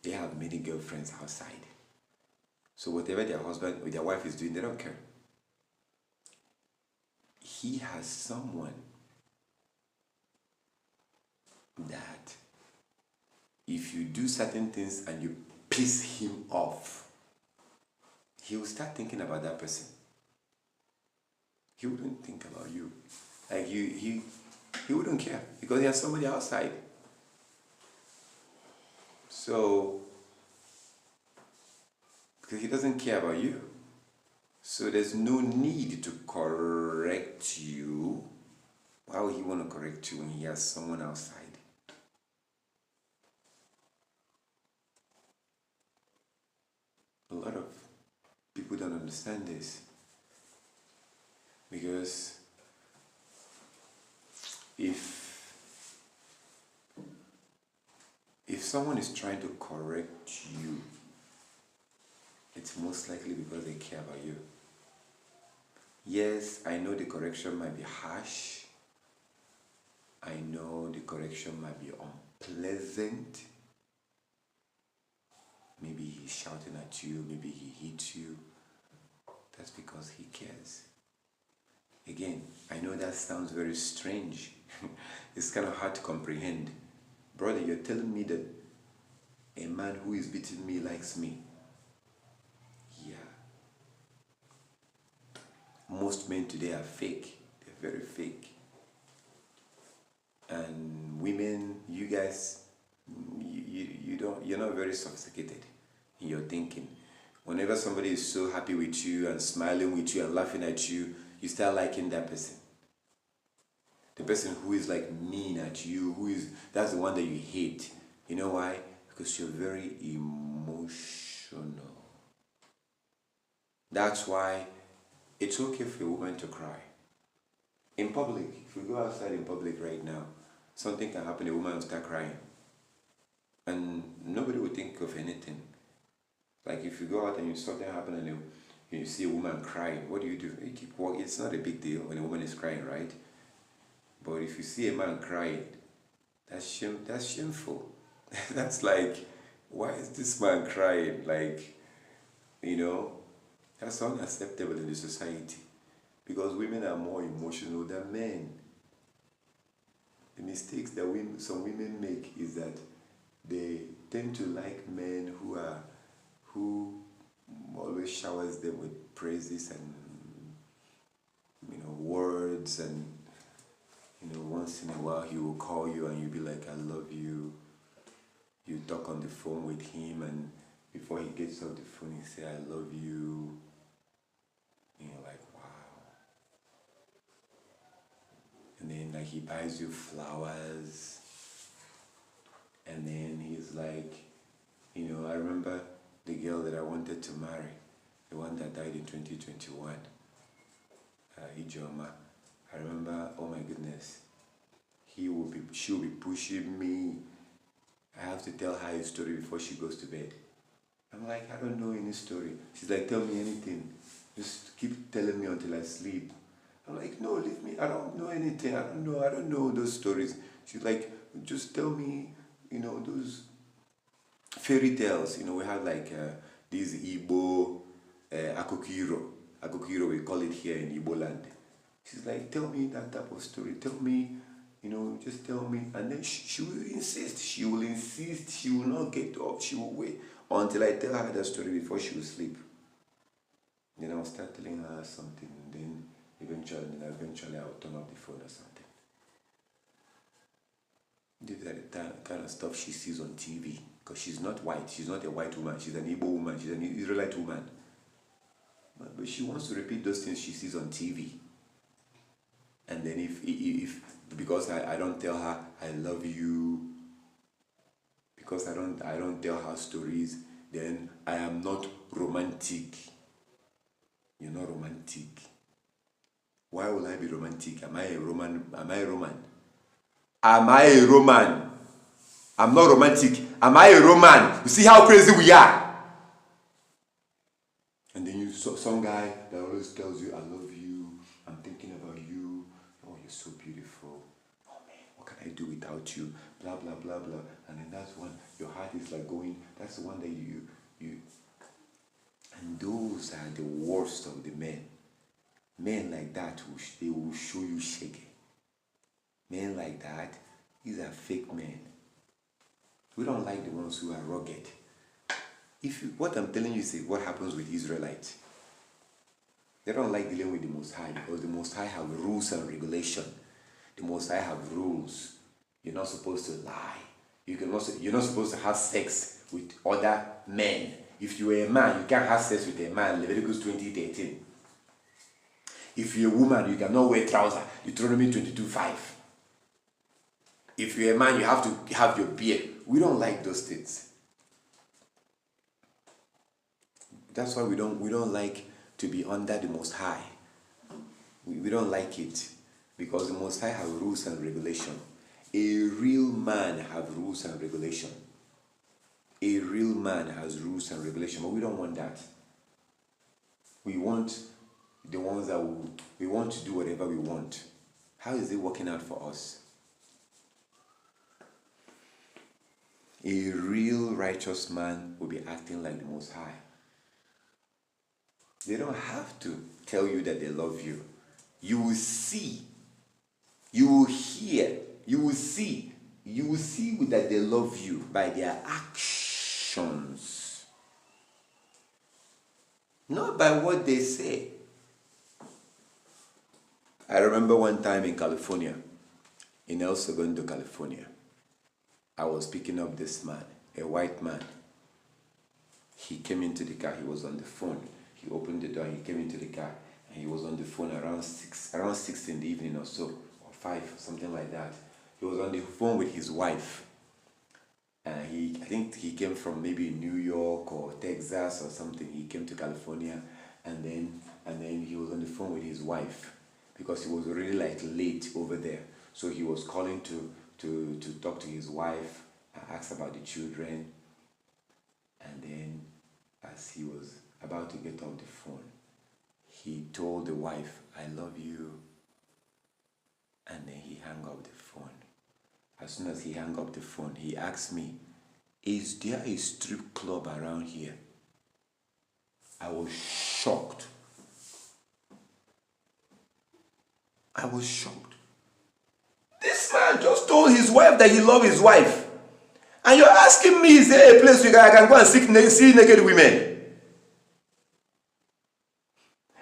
they have many girlfriends outside. So whatever their husband or their wife is doing, they don't care. He has someone that if you do certain things and you piss him off, he will start thinking about that person. He wouldn't think about you. Like he wouldn't care because he has somebody outside. So, because he doesn't care about you. So there's no need to correct you. Why would he want to correct you when he has someone outside? A lot of people don't understand this. Because if someone is trying to correct you, it's most likely because they care about you. Yes, I know the correction might be harsh. I know the correction might be unpleasant. Maybe he's shouting at you, maybe he hits you. That's because he cares. Again, I know that sounds very strange. It's kind of hard to comprehend. Brother, you're telling me that a man who is beating me likes me. Yeah. Most men today are fake. They're very fake. And women, you guys, you're not very sophisticated in your thinking. Whenever somebody is so happy with you and smiling with you and laughing at you, you start liking that person. The person who is like mean at you, that's the one that you hate. You know why? Because you're very emotional. That's why it's okay for a woman to cry. In public, if we go outside in public right now, something can happen, a woman will start crying. And nobody will think of anything. Like if you go out and something happen and you see a woman crying, what do? You keep walking. It's not a big deal when a woman is crying, right? But if you see a man crying, that's shameful. That's like, why is this man crying? Like, that's unacceptable in the society. Because women are more emotional than men. The mistakes that some women make is that they tend to like men who always showers them with praises and words, and once in a while he will call you and you'll be like, I love you. You talk on the phone with him, and before he gets off the phone he say, I love you. And you're like, wow. And then like he buys you flowers, and then he's like, I remember the girl that I wanted to marry, the one that died in 2021, Ijoma. I remember, oh my goodness, she will be pushing me. I have to tell her a story before she goes to bed. I'm like, I don't know any story. She's like, tell me anything. Just keep telling me until I sleep. I'm like, no, leave me. I don't know anything. I don't know those stories. She's like, just tell me, those fairy tales. We have like these Igbo akukiro. Akukiro, we call it here in Igbo land. She's like, tell me that type of story. Tell me, just tell me. And then she will insist. She will insist. She will not get up. She will wait until I tell her that story before she will sleep. Then I'll start telling her something. And then eventually I'll turn off the phone or something. These are the kind of stuff she sees on TV. Because she's not white. She's not a white woman. She's an Igbo woman. She's an Israelite woman. But she wants to repeat those things she sees on TV. And then if because I don't tell her I love you, because I don't tell her stories, then I am not romantic. You're not romantic. Why will I be romantic? Am I a Roman? Am I a Roman? Am I a Roman? I'm not romantic. Am I a Roman? You see how crazy we are? And then you saw some guy that always tells you, I love you, I'm thinking about you, oh, you're so beautiful, oh man, what can I do without you, blah, blah, blah, blah. And then that's one, your heart is like going, that's the one that you, and those are the worst of the men. Men like that, they will show you shaky. Men like that, these are fake men. We don't like the ones who are rugged. What I'm telling you is what happens with Israelites. They don't like dealing with the Most High because the Most High have rules and regulation. The Most High have rules. You're not supposed to lie. You're not supposed to have sex with other men. If you're a man, you can't have sex with a man. Leviticus 20:13. If you're a woman, you cannot wear trousers. Deuteronomy 22:5. If you're a man, you have to have your beard. We don't like those things. That's why we don't like to be under the Most High. We don't like it because the Most High have rules and regulation. A real man have rules and regulation. A real man has rules and regulation, but we don't want that. We want the ones that we want to do whatever we want. How is it working out for us? A real righteous man will be acting like the Most High. They don't have to tell you that they love you. You will see. You will hear. You will see. You will see that they love you by their actions. Not by what they say. I remember one time in California, in El Segundo, California, I was picking up this man, a white man. He came into the car, he was on the phone. He opened the door, he came into the car, and he was on the phone around 6 in the evening or so, or 5, something like that. He was on the phone with his wife. And I think he came from maybe New York or Texas or something. He came to California, and then he was on the phone with his wife because he was already like late over there. So he was calling to talk to his wife and ask about the children. And then as he was about to get off the phone, he told the wife, I love you. And then he hung up the phone. As soon as he hung up the phone, he asked me, is there a strip club around here? I was shocked. I was shocked. This man just told his wife that he loved his wife. And you're asking me, is there a place where I can go and see naked women?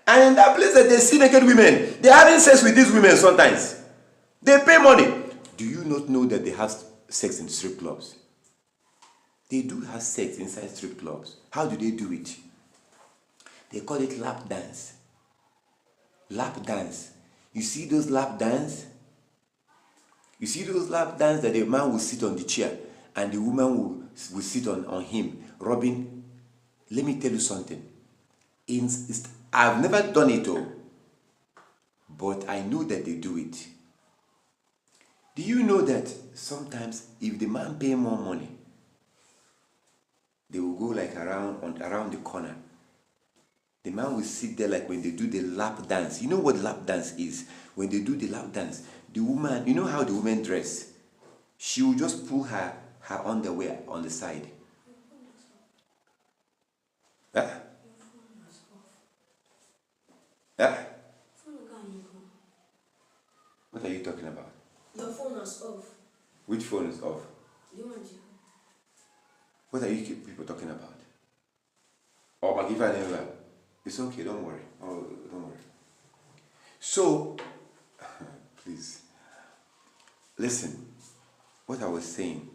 And in that place that they see naked women, they're having sex with these women sometimes. They pay money. Do you not know that they have sex in strip clubs? They do have sex inside strip clubs. How do they do it? They call it lap dance. Lap dance. You see those lap dance? You see those lap dance that the man will sit on the chair and the woman will sit on him, rubbing. Let me tell you something. I've never done it all, but I know that they do it. Do you know that sometimes if the man pay more money, they will go like around the corner. The man will sit there like when they do the lap dance. You know what lap dance is? When they do the lap dance, the woman, you know how the woman dress? She will just pull her underwear on the side. Huh? Huh? What are you talking about? Your phone is off. Which phone is off? The one you. What are you people talking about? Oh, but if I never. It's okay, don't worry. Oh, don't worry. So, please, listen. what I was saying.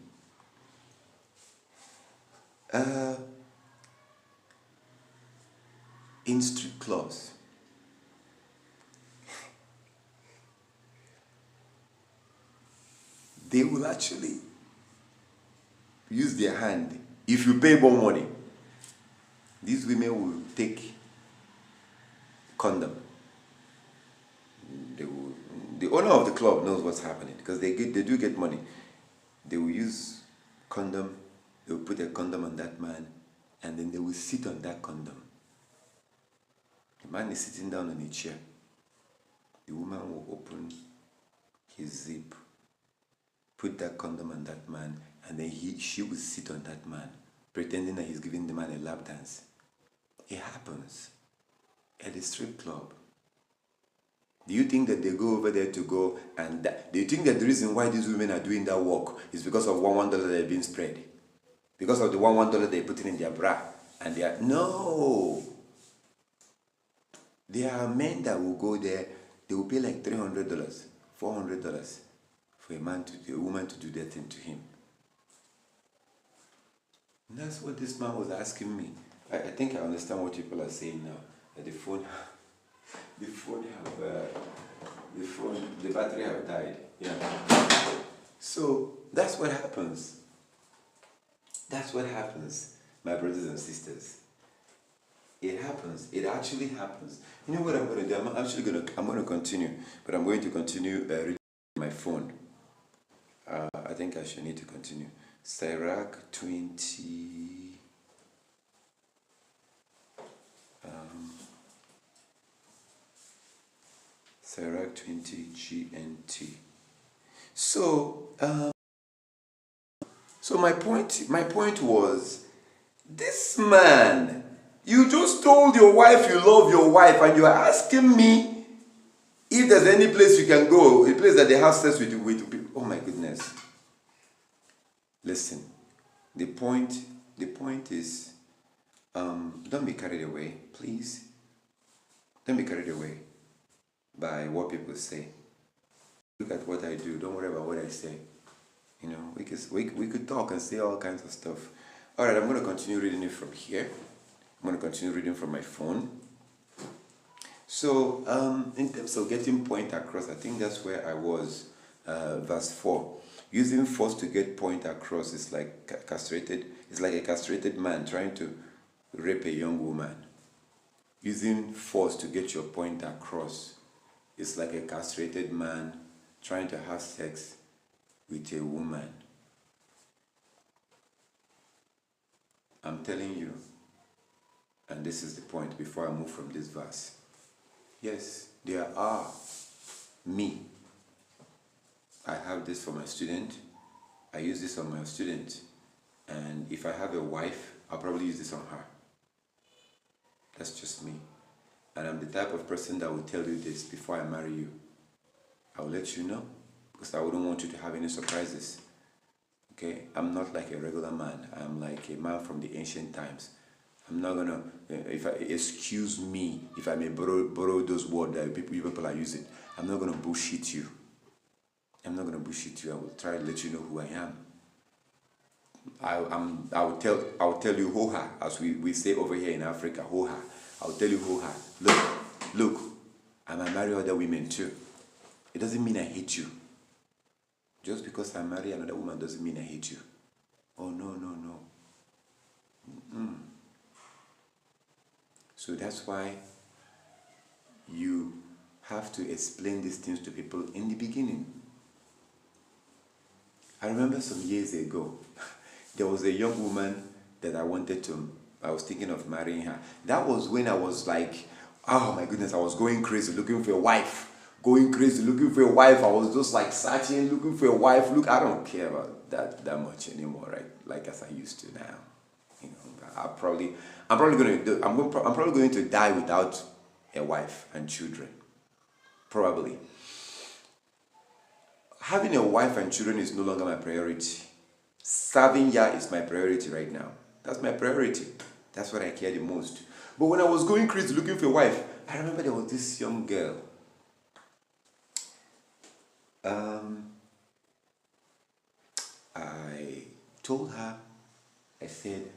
In strip clubs, they will actually use their hand. If you pay more money, these women will take condom. The owner of the club knows what's happening because they do get money. They will use condom. They will put a condom on that man, and then they will sit on that condom. The man is sitting down on a chair. The woman will open his zip, put that condom on that man, and then she will sit on that man, pretending that he's giving the man a lap dance. It happens at the strip club. Do you think that they go over there to go and do you think that the reason why these women are doing that work is because of $1 they're being spread? Because of the $1 they're putting in their bra? And they are no. There are men that will go there, they will pay like $300, $400 for a woman to do that thing to him. And that's what this man was asking me. I think I understand what people are saying now. That the battery have died. Yeah. So that's what happens. That's what happens, my brothers and sisters. It happens. It actually happens. You know what I'm going to do? I'm going to continue, but I'm going to continue reading my phone. I think I should need to continue. Sirach 20. Sirach 20 GNT. So my point was, this man, you just told your wife you love your wife, and you are asking me if there's any place you can go, a place that they have sex with people. Oh my goodness. Listen, the point is, don't be carried away, please. Don't be carried away by what people say. Look at what I do. Don't worry about what I say. You know, we could talk and say all kinds of stuff. All right, I'm going to continue reading it from here. I'm going to continue reading from my phone. So, in terms of getting point across, I think that's where I was. Verse 4. Using force to get point across is like castrated. It's like a castrated man trying to rape a young woman. Using force to get your point across is like a castrated man trying to have sex with a woman. I'm telling you, and this is the point before I move from this verse. Yes, there are me. I have this for my student. I use this on my student. And if I have a wife, I'll probably use this on her. That's just me. And I'm the type of person that will tell you this before I marry you. I will let you know, because I wouldn't want you to have any surprises. Okay? I'm not like a regular man. I'm like a man from the ancient times. I'm not gonna, excuse me, if I may borrow those words that people are using. I'm not gonna bullshit you. I'm not gonna bullshit you. I will try to let you know who I am. I will tell you hoha, as we say over here in Africa, hoha. I will tell you hoha. Look, I might marry other women too. It doesn't mean I hate you. Just because I marry another woman doesn't mean I hate you. Oh no. So that's why you have to explain these things to people in the beginning. I remember some years ago, there was a young woman that I was thinking of marrying her. That was when I was like, oh my goodness, I was going crazy looking for a wife. I was just like searching, looking for a wife. Look, I don't care about that much anymore, right? Like as I used to now. You know, I'm probably going to die without a wife and children. Probably. Having a wife and children is no longer my priority. Serving Yah is my priority right now. That's my priority. That's what I care the most. But when I was going crazy looking for a wife, I remember there was this young girl. I told her, I said,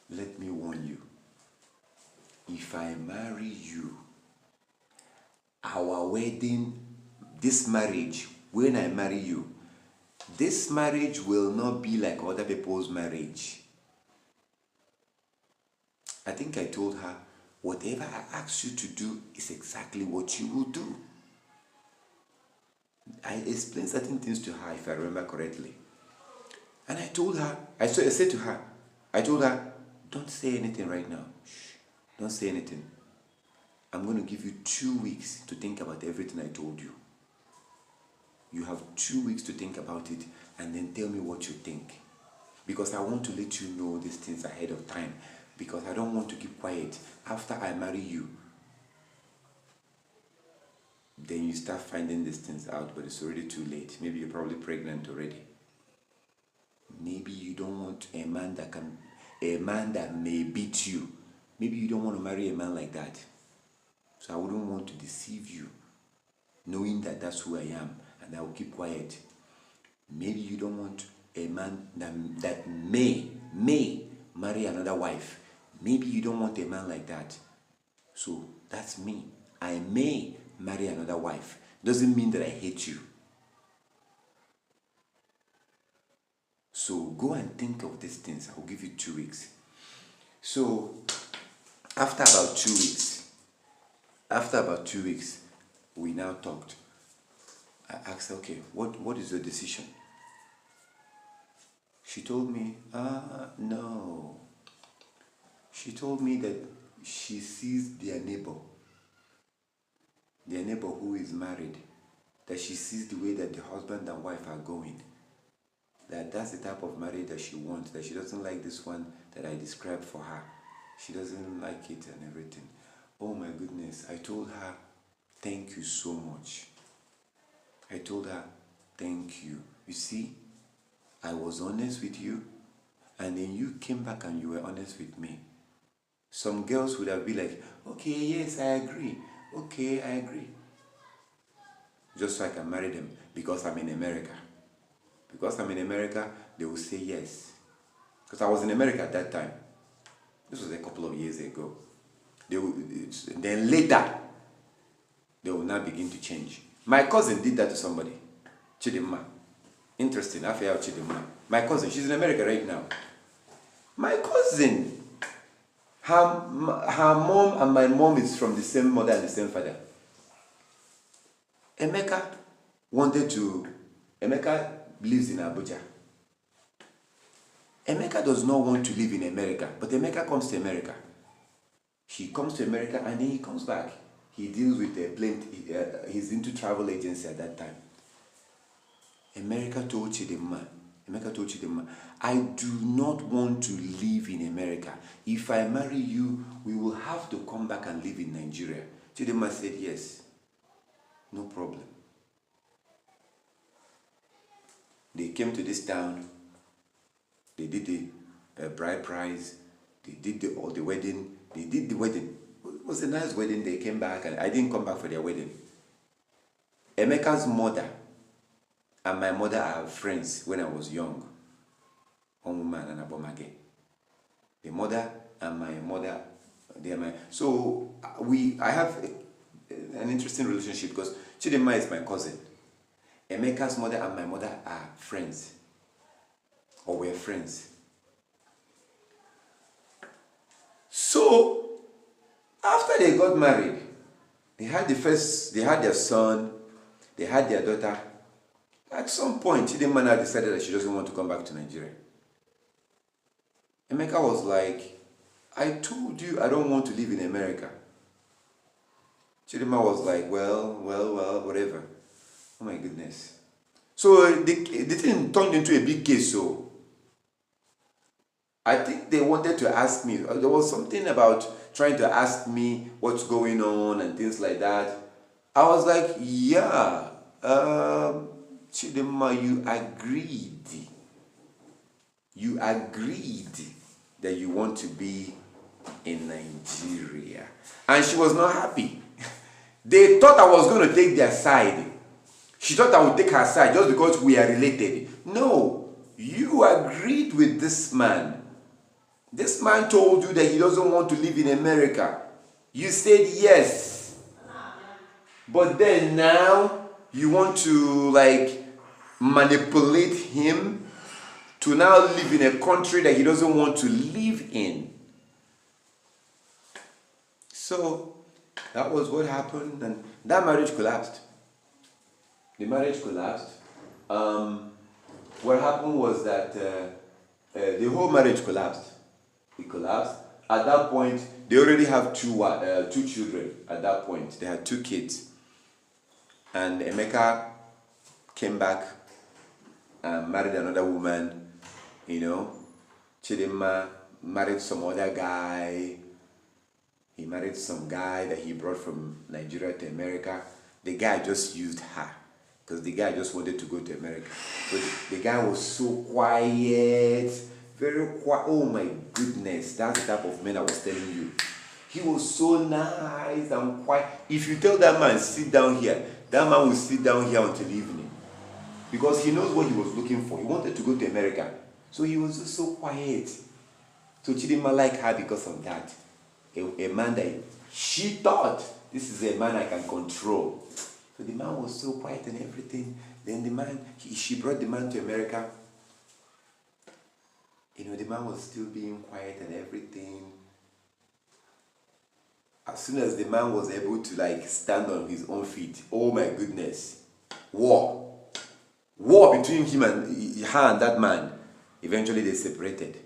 let me warn you. If I marry you, our wedding, this marriage, when I marry you, this marriage will not be like other people's marriage. I think I told her, whatever I ask you to do is exactly what you will do. I explained certain things to her, if I remember correctly. And I told her, I said to her, I told her, don't say anything right now. Shh, don't say anything. I'm going to give you 2 weeks to think about everything I told you. You have 2 weeks to think about it and then tell me what you think. Because I want to let you know these things ahead of time. Because I don't want to keep quiet. After I marry you, then you start finding these things out, but it's already too late. Maybe you're probably pregnant already. Maybe you don't want a man that may beat you. Maybe you don't want to marry a man like that. So I wouldn't want to deceive you, knowing that that's who I am, and I will keep quiet. Maybe you don't want a man that may marry another wife. Maybe you don't want a man like that. So that's me. I may marry another wife. Doesn't mean that I hate you. So go and think of these things. I'll give you 2 weeks. So after about 2 weeks, we now talked. I asked her, okay, what is your decision? She told me, no. She told me that she sees their neighbor who is married, that she sees the way that the husband and wife are going, that's the type of marriage that she wants, that she doesn't like this one that I described for her. She doesn't like it and everything. Oh my goodness. I told her, thank you so much. I told her, thank you. You see, I was honest with you, and then you came back and you were honest with me. Some girls would have been like, okay, yes, I agree. Okay, I agree. Just so I can marry them because I'm in America. Because I'm in America, they will say yes. Because I was in America at that time. This was a couple of years ago. Then later, they will now begin to change. My cousin did that to somebody. Chidimma. Interesting. I feel Chidimma. My cousin, she's in America right now. My cousin, her mom and my mom is from the same mother and the same father. Emeka lives in Abuja. Emeka does not want to live in America, but Emeka comes to America. He comes to America and then he comes back. He deals with a plane, he's into travel agency at that time. Emeka told Chidimma, I do not want to live in America. If I marry you, we will have to come back and live in Nigeria. Chidimma said yes. No problem. They came to this town. They did the bride price. They did the wedding. They did the wedding. It was a nice wedding. They came back, and I didn't come back for their wedding. Emeka's mother and my mother are friends when I was young. Omuman and Abomage. The mother and my mother, they are my. So I have an interesting relationship because Chidimma is my cousin. Emeka's mother and my mother are friends, or were friends. So after they got married, they had their son, they had their daughter. At some point, Chidimma now decided that she doesn't want to come back to Nigeria. Emeka was like, I told you I don't want to live in America. Chidimma was like, well, whatever. Oh my goodness. So the thing turned into a big case. So I think they wanted to ask me. There was something about trying to ask me what's going on and things like that. I was like, yeah, Chidimma, you agreed that you want to be in Nigeria. And she was not happy. They thought I was going to take their side. She thought I would take her side just because we are related. No. You agreed with this man. This man told you that he doesn't want to live in America. You said yes. But then now you want to like manipulate him to now live in a country that he doesn't want to live in. So that was what happened, and that marriage collapsed. The marriage collapsed. What happened was that the whole marriage collapsed. It collapsed. At that point, they already have two children. At that point, they had 2 kids, and Emeka came back and married another woman. You know, Chidinma married some other guy. He married some guy that he brought from Nigeria to America. The guy just used her because the guy just wanted to go to America. But the guy was so quiet, very quiet. Oh my goodness, that's the type of man I was telling you. He was so nice and quiet. If you tell that man, sit down here, that man will sit down here until evening because he knows what he was looking for. He wanted to go to America. So he was just so quiet. So Chidinma liked her because of that. A man that she thought, this is a man I can control. So the man was so quiet and everything. Then the man, she brought the man to America. You know, the man was still being quiet and everything. As soon as the man was able to like stand on his own feet, oh my goodness, war between him and her and that man. Eventually they separated.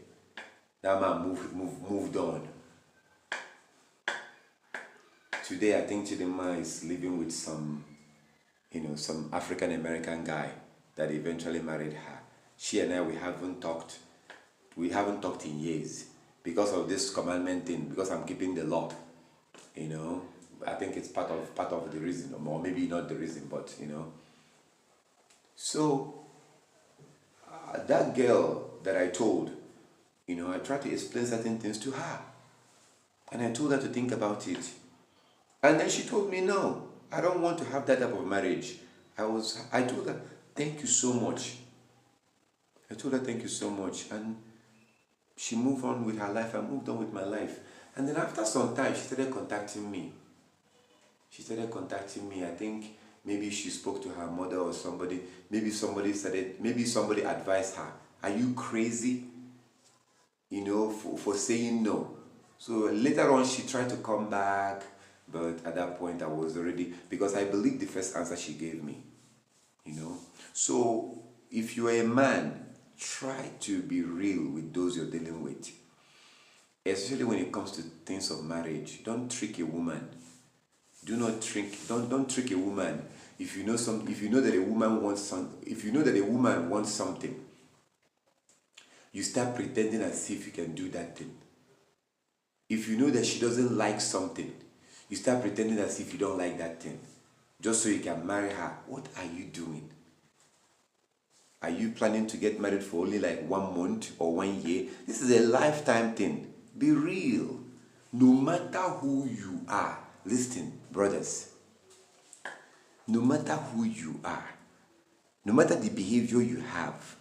That man moved on. Today, I think Chidinma is living with some African American guy that eventually married her. She and I, we haven't talked in years because of this commandment thing. Because I'm keeping the law, you know. I think it's part of the reason, or maybe not the reason, but you know. So that girl that I told, you know, I tried to explain certain things to her, and I told her to think about it. And then she told me, no, I don't want to have that type of marriage. I told her, thank you so much. I told her, thank you so much. And she moved on with her life. I moved on with my life. And then after some time, she started contacting me. I think maybe she spoke to her mother or somebody. Maybe somebody advised her, are you crazy? You know, for saying no. So later on, she tried to come back. But at that point, I was already, because I believed the first answer she gave me, you know. So if you are a man, try to be real with those you're dealing with. Especially when it comes to things of marriage. Don't trick a woman. Don't trick a woman. If you know that a woman wants something, you start pretending as if you can do that thing. If you know that she doesn't like something, you start pretending as if you don't like that thing, just so you can marry her. What are you doing? Are you planning to get married for only like 1 month or 1 year? This is a lifetime thing. Be real. No matter who you are, listen, brothers. No matter who you are, no matter the behavior you have,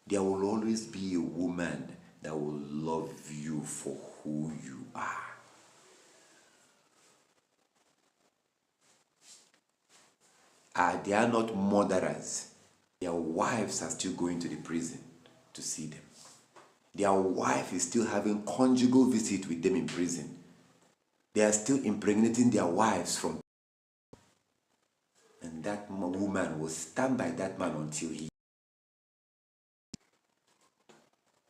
there will always be a woman that will love you for who you are. They are not murderers. Their wives are still going to the prison to see them. Their wife is still having conjugal visit with them in prison. They are still impregnating their wives from. And that woman will stand by that man until he.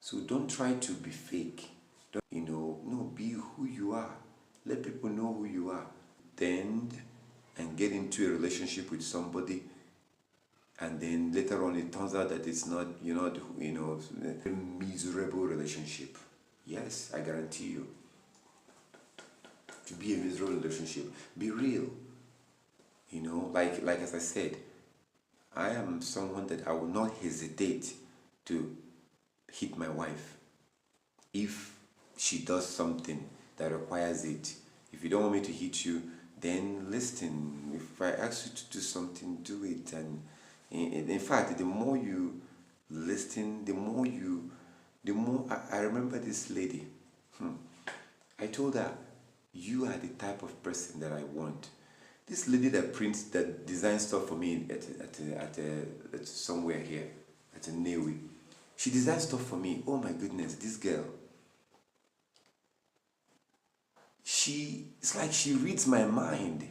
So don't try to be fake. No, be who you are. Let people know who you are. Tend and get into a relationship with somebody, and then later on it turns out that it's not, a miserable relationship. Yes, I guarantee you. To be a miserable relationship, be real. Like as I said, I am someone that I will not hesitate to hit my wife if she does something that requires it. If you don't want me to hit you, then listen. If I ask you to do something, do it. And in fact, the more you listen, the more I remember this lady. I told her, you are the type of person that I want. This lady that designs stuff for me at somewhere here, at a Newi. She designs stuff for me. Oh my goodness, this girl. It's like she reads my mind.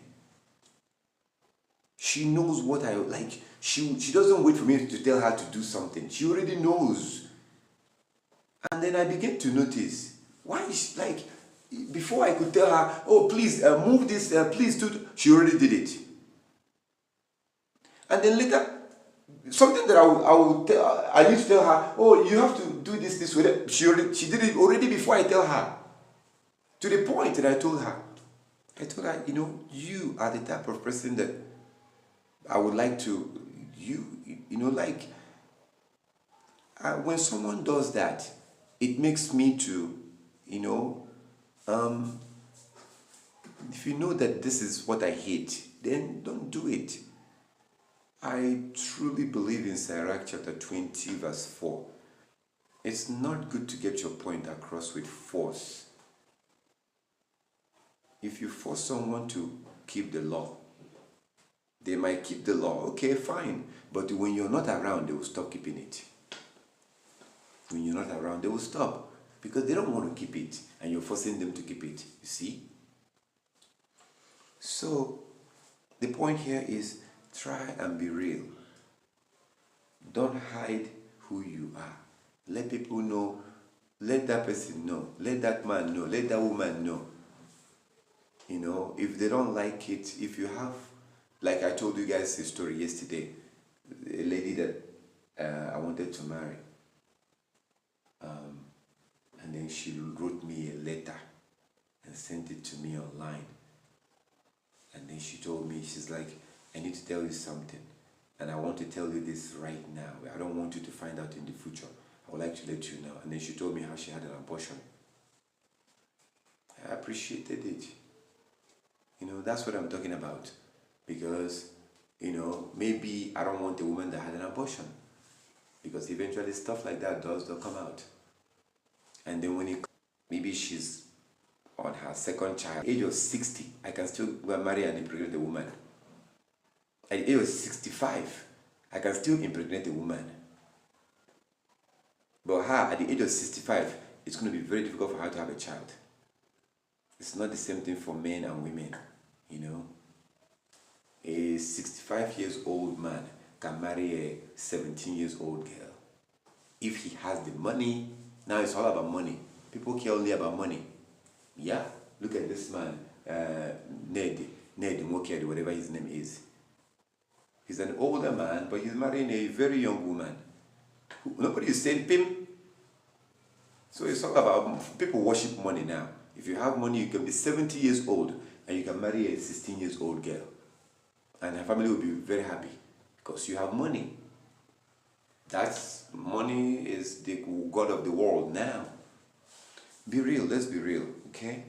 She knows what I like. She doesn't wait for me to tell her to do something. She already knows. And then I began to notice, why is she, like, before I could tell her, oh please move this, please do, she already did it. And then later, something that I need to tell her, oh you have to do this way. She did it already before I tell her. To the point that I told her, you are the type of person that I would like to, when someone does that, it makes me to, if you know that this is what I hate, then don't do it. I truly believe in Sirach chapter 20 verse 4. It's not good to get your point across with force. If you force someone to keep the law, they might keep the law, okay, fine. But when you're not around, they will stop keeping it. When you're not around, they will stop. Because they don't want to keep it, and you're forcing them to keep it, you see? So, the point here is, try and be real. Don't hide who you are. Let people know, let that person know, let that man know, let that woman know. If they don't like it, if you have, like I told you guys a story yesterday, a lady that I wanted to marry, and then she wrote me a letter and sent it to me online. And then she told me, she's like, I need to tell you something, and I want to tell you this right now. I don't want you to find out in the future. I would like to let you know. And then she told me how she had an abortion. I appreciated it. That's what I'm talking about. Because, maybe I don't want a woman that had an abortion. Because eventually stuff like that does come out. And then maybe she's on her second child, age of 60, I can still go and marry and impregnate a woman. At the age of 65, I can still impregnate a woman. But her, at the age of 65, it's going to be very difficult for her to have a child. It's not the same thing for men and women, A 65 years old man can marry a 17 years old girl. If he has the money, now it's all about money. People care only about money. Yeah, look at this man, Ned Moked, whatever his name is. He's an older man, but he's marrying a very young woman. Nobody is saying pim. So it's all about, people worship money now. If you have money, you can be 70 years old and you can marry a 16 years old girl. And her family will be very happy because you have money. Money is the God of the world now. Be real, let's be real, okay?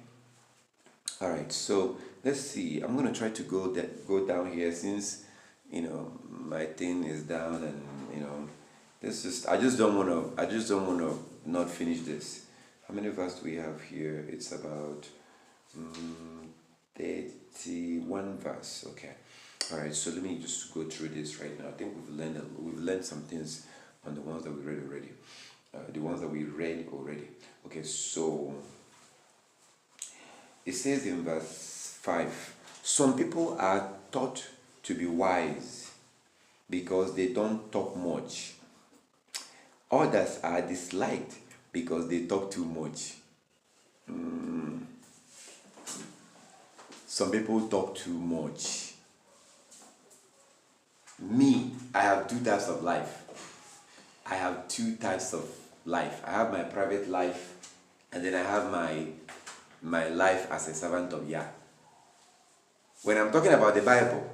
Alright, so let's see. I'm gonna try to go down here since my thing is down, and I just don't wanna not finish this. How many verses do we have here? It's about 31 verse. Okay. Alright, so let me just go through this right now. I think we've learned some things on the ones that we read already. Okay, so it says in verse 5, some people are taught to be wise because they don't talk much. Others are disliked because they talk too much. Some people talk too much. Me, I have two types of life. I have two types of life. I have my private life, and then I have my life as a servant of Yah. When I'm talking about the Bible,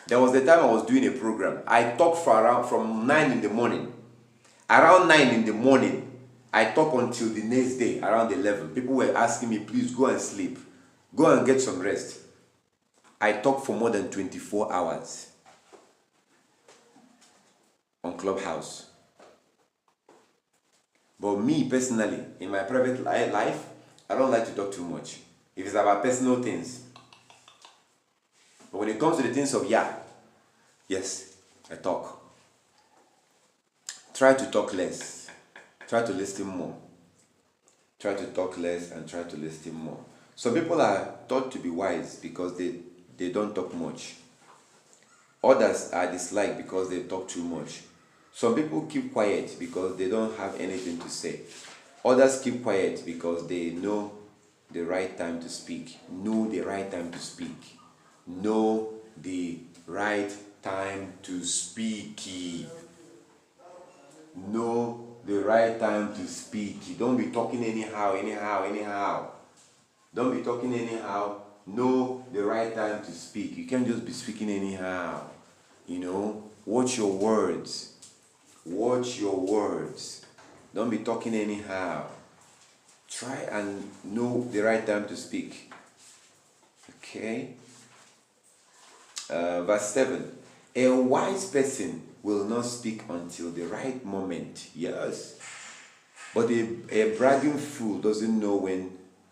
there was the time I was doing a program. I talked from 9 in the morning. Around 9 in the morning, I talked until the next day, around 11. People were asking me, please go and sleep. Go and get some rest. I talked for more than 24 hours. on Clubhouse. But me personally, in my private life, I don't like to talk too much. If it's about personal things. But when it comes to the things of yes, I talk. Try to talk less. Try to listen more. Try to talk less and try to listen more. Some people are thought to be wise because they don't talk much. Others are disliked because they talk too much. Some people keep quiet because they don't have anything to say. Others keep quiet because they know the right time to speak. Know the right time to speak. Know the right time to speak. Know the right time to speak. Don't be talking anyhow. Don't be talking anyhow. Know the right time to speak. You can't just be speaking anyhow. Watch your words. Watch your words. Don't be talking anyhow. Try and know the right time to speak. Okay? Verse 7. A wise person will not speak until the right moment. Yes. But a bragging fool doesn't know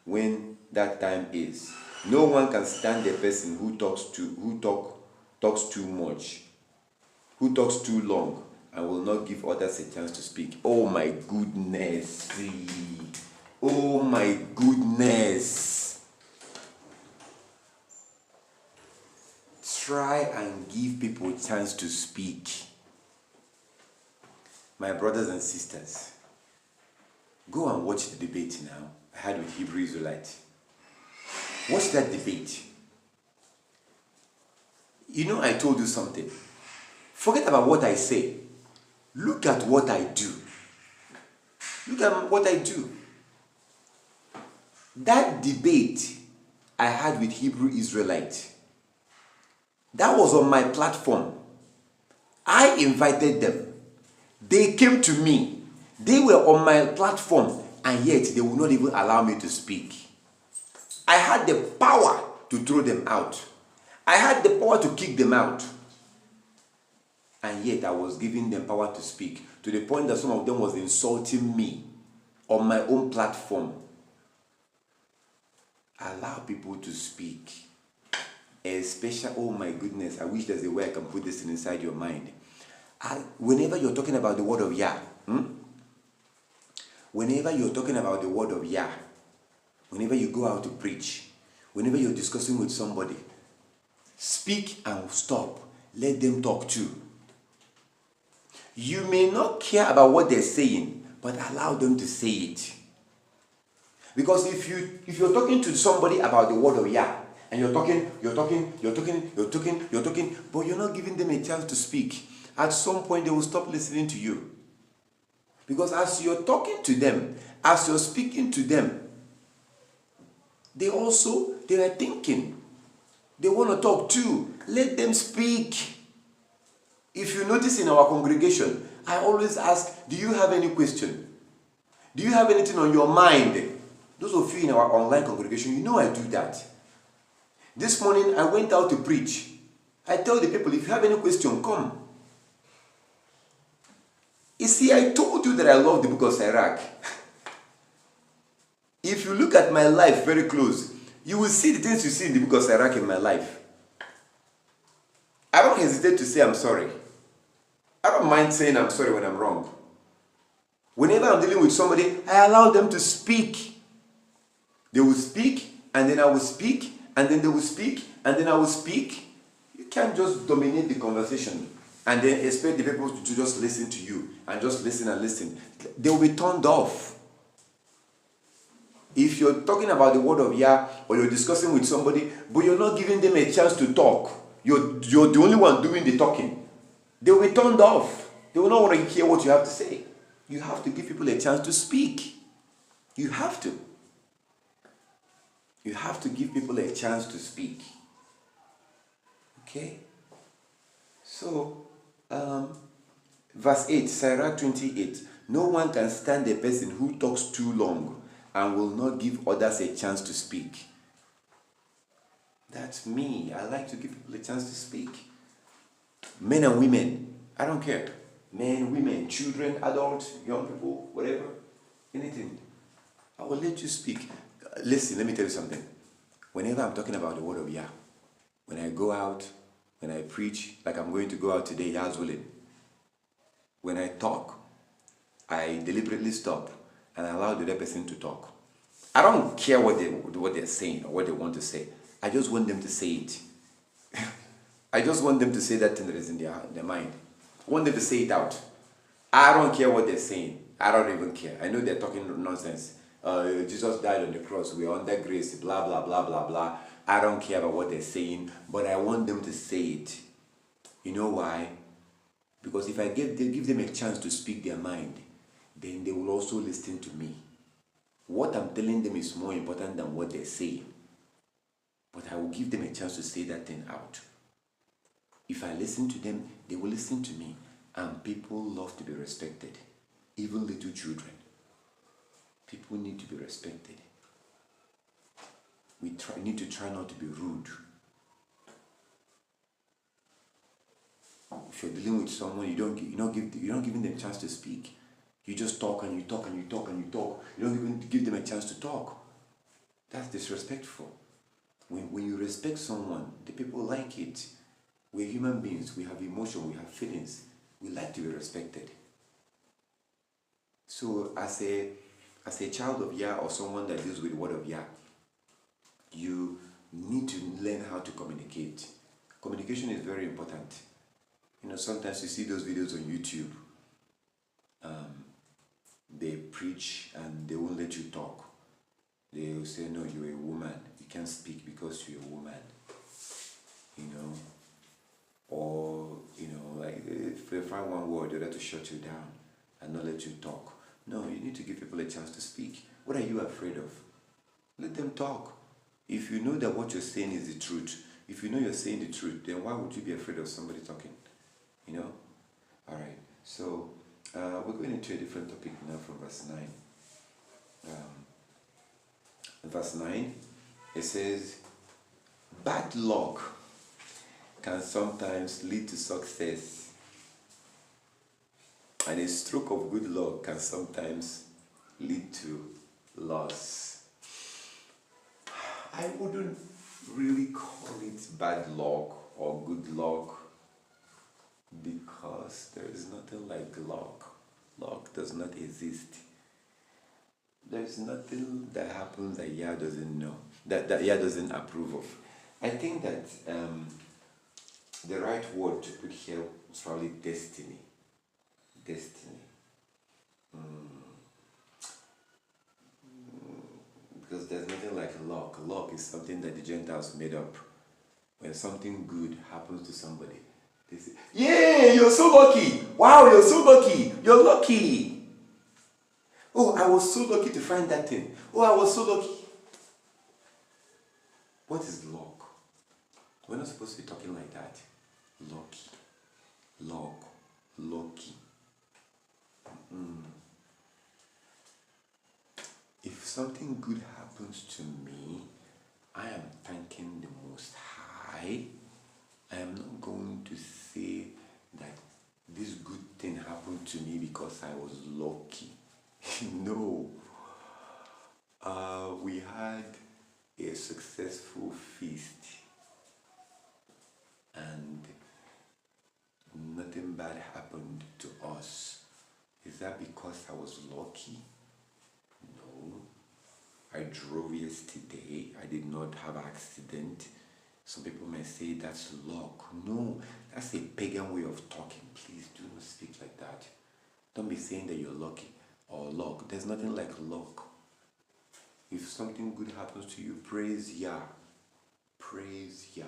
when that time is. No one can stand a person who talks too much, who talks too long, and will not give others a chance to speak. Oh my goodness. Oh my goodness. Try and give people a chance to speak. My brothers and sisters, go and watch the debate now I had with Hebrew Israelite. Watch that debate. I told you something. Forget about what I say. Look at what I do. Look at what I do. That debate I had with Hebrew Israelite, that was on my platform. I invited them. They came to me. They were on my platform, and yet they would not even allow me to speak. I had the power to throw them out. I had the power to kick them out. And yet I was giving them power to speak, to the point that some of them was insulting me on my own platform. Allow people to speak. Especially, oh my goodness, I wish there's a way I can put this inside your mind. Whenever you're talking about the word of whenever you're talking about the word of whenever you go out to preach, whenever you're discussing with somebody, speak and stop. Let them talk too. You may not care about what they're saying, but allow them to say it. Because if you're talking to somebody about the word of and you're talking, but you're not giving them a chance to speak, at some point they will stop listening to you. Because as you're talking to them, as you're speaking to them, they are thinking. They want to talk too. Let them speak. If you notice in our congregation, I always ask, do you have any question? Do you have anything on your mind? Those of you in our online congregation, I do that. This morning, I went out to preach. I tell the people, if you have any question, come. You see, I told you that I love the book of Sirach. If you look at my life very close, you will see the things you see in the book of Sirach in my life. I don't hesitate to say I'm sorry. I don't mind saying I'm sorry when I'm wrong. Whenever I'm dealing with somebody, I allow them to speak. They will speak, and then I will speak, and then they will speak, and then I will speak. You can't just dominate the conversation and then expect the people to just listen to you and just listen and listen. They will be turned off. If you're talking about the word of or you're discussing with somebody, but you're not giving them a chance to talk, you're the only one doing the talking, they will be turned off. They will not want to hear what you have to say. You have to give people a chance to speak. You have to. You have to give people a chance to speak. Okay? So, verse 8, Sirach 28. No one can stand a person who talks too long and will not give others a chance to speak. That's me. I like to give people a chance to speak. Men and women, I don't care. men, women, children, adults, young people, whatever, anything. I will let you speak. Listen, let me tell you something. Whenever I'm talking about the word of Yah, when I go out, when I preach, like I'm going to go out today, Yah's willing. When I talk, I deliberately stop and allow the other person to talk. I don't care what they're saying or what they want to say. I just want them to say it. I just want them to say that thing that is in their mind. I want them to say it out. I don't care what they're saying. I don't even care. I know they're talking nonsense. Jesus died on the cross. We are under grace. Blah, blah, blah, blah, blah. I don't care about what they're saying, but I want them to say it. You know why? Because if I give them a chance to speak their mind, then they will also listen to me. What I'm telling them is more important than what they're saying. But I will give them a chance to say that thing out. If I listen to them, they will listen to me. And people love to be respected. Even little children. People need to be respected. We need to try not to be rude. If you're dealing with someone, you're not giving them a chance to speak. You just talk and you talk and you talk and you talk. You don't even give them a chance to talk. That's disrespectful. When you respect someone, the people like it. We're human beings. We have emotion. We have feelings. We like to be respected. So as a child of Yah or someone that deals with the word of Yah, you need to learn how to communicate. Communication is very important. Sometimes you see those videos on YouTube. They preach and they won't let you talk. They will say, no, you're a woman. You can't speak because you're a woman. Or, like if they find one word, they're there to shut you down and not let you talk. No, you need to give people a chance to speak. What are you afraid of? Let them talk. If you know that what you're saying is the truth, if you know you're saying the truth, then why would you be afraid of somebody talking? All right. So we're going into a different topic now from verse 9. Verse 9, it says, bad luck can sometimes lead to success, and a stroke of good luck can sometimes lead to loss. I wouldn't really call it bad luck or good luck, because there is nothing like luck. Luck does not exist. There's nothing that happens that Yah doesn't know, that Yah doesn't approve of. I think that the right word to put here is probably destiny. Destiny. Because there's nothing like luck. Luck is something that the Gentiles made up. When something good happens to somebody, they say, "Yay, you're so lucky! Wow, you're so lucky! You're lucky! Oh, I was so lucky to find that thing. Oh, I was so lucky." What is luck? We're not supposed to be talking like that. Lucky. Luck. Lucky. If something good happens to me, I am thanking the Most High. I am not going to say that this good thing happened to me because I was lucky. No. We had a successful feast and nothing bad happened to us. Is that because I was lucky? No. I drove yesterday. I did not have an accident. Some people may say that's luck. No, that's a pagan way of talking. Please do not speak like that. Don't be saying that you're lucky or luck. There's nothing like luck. If something good happens to you, praise Yah. Praise Yah.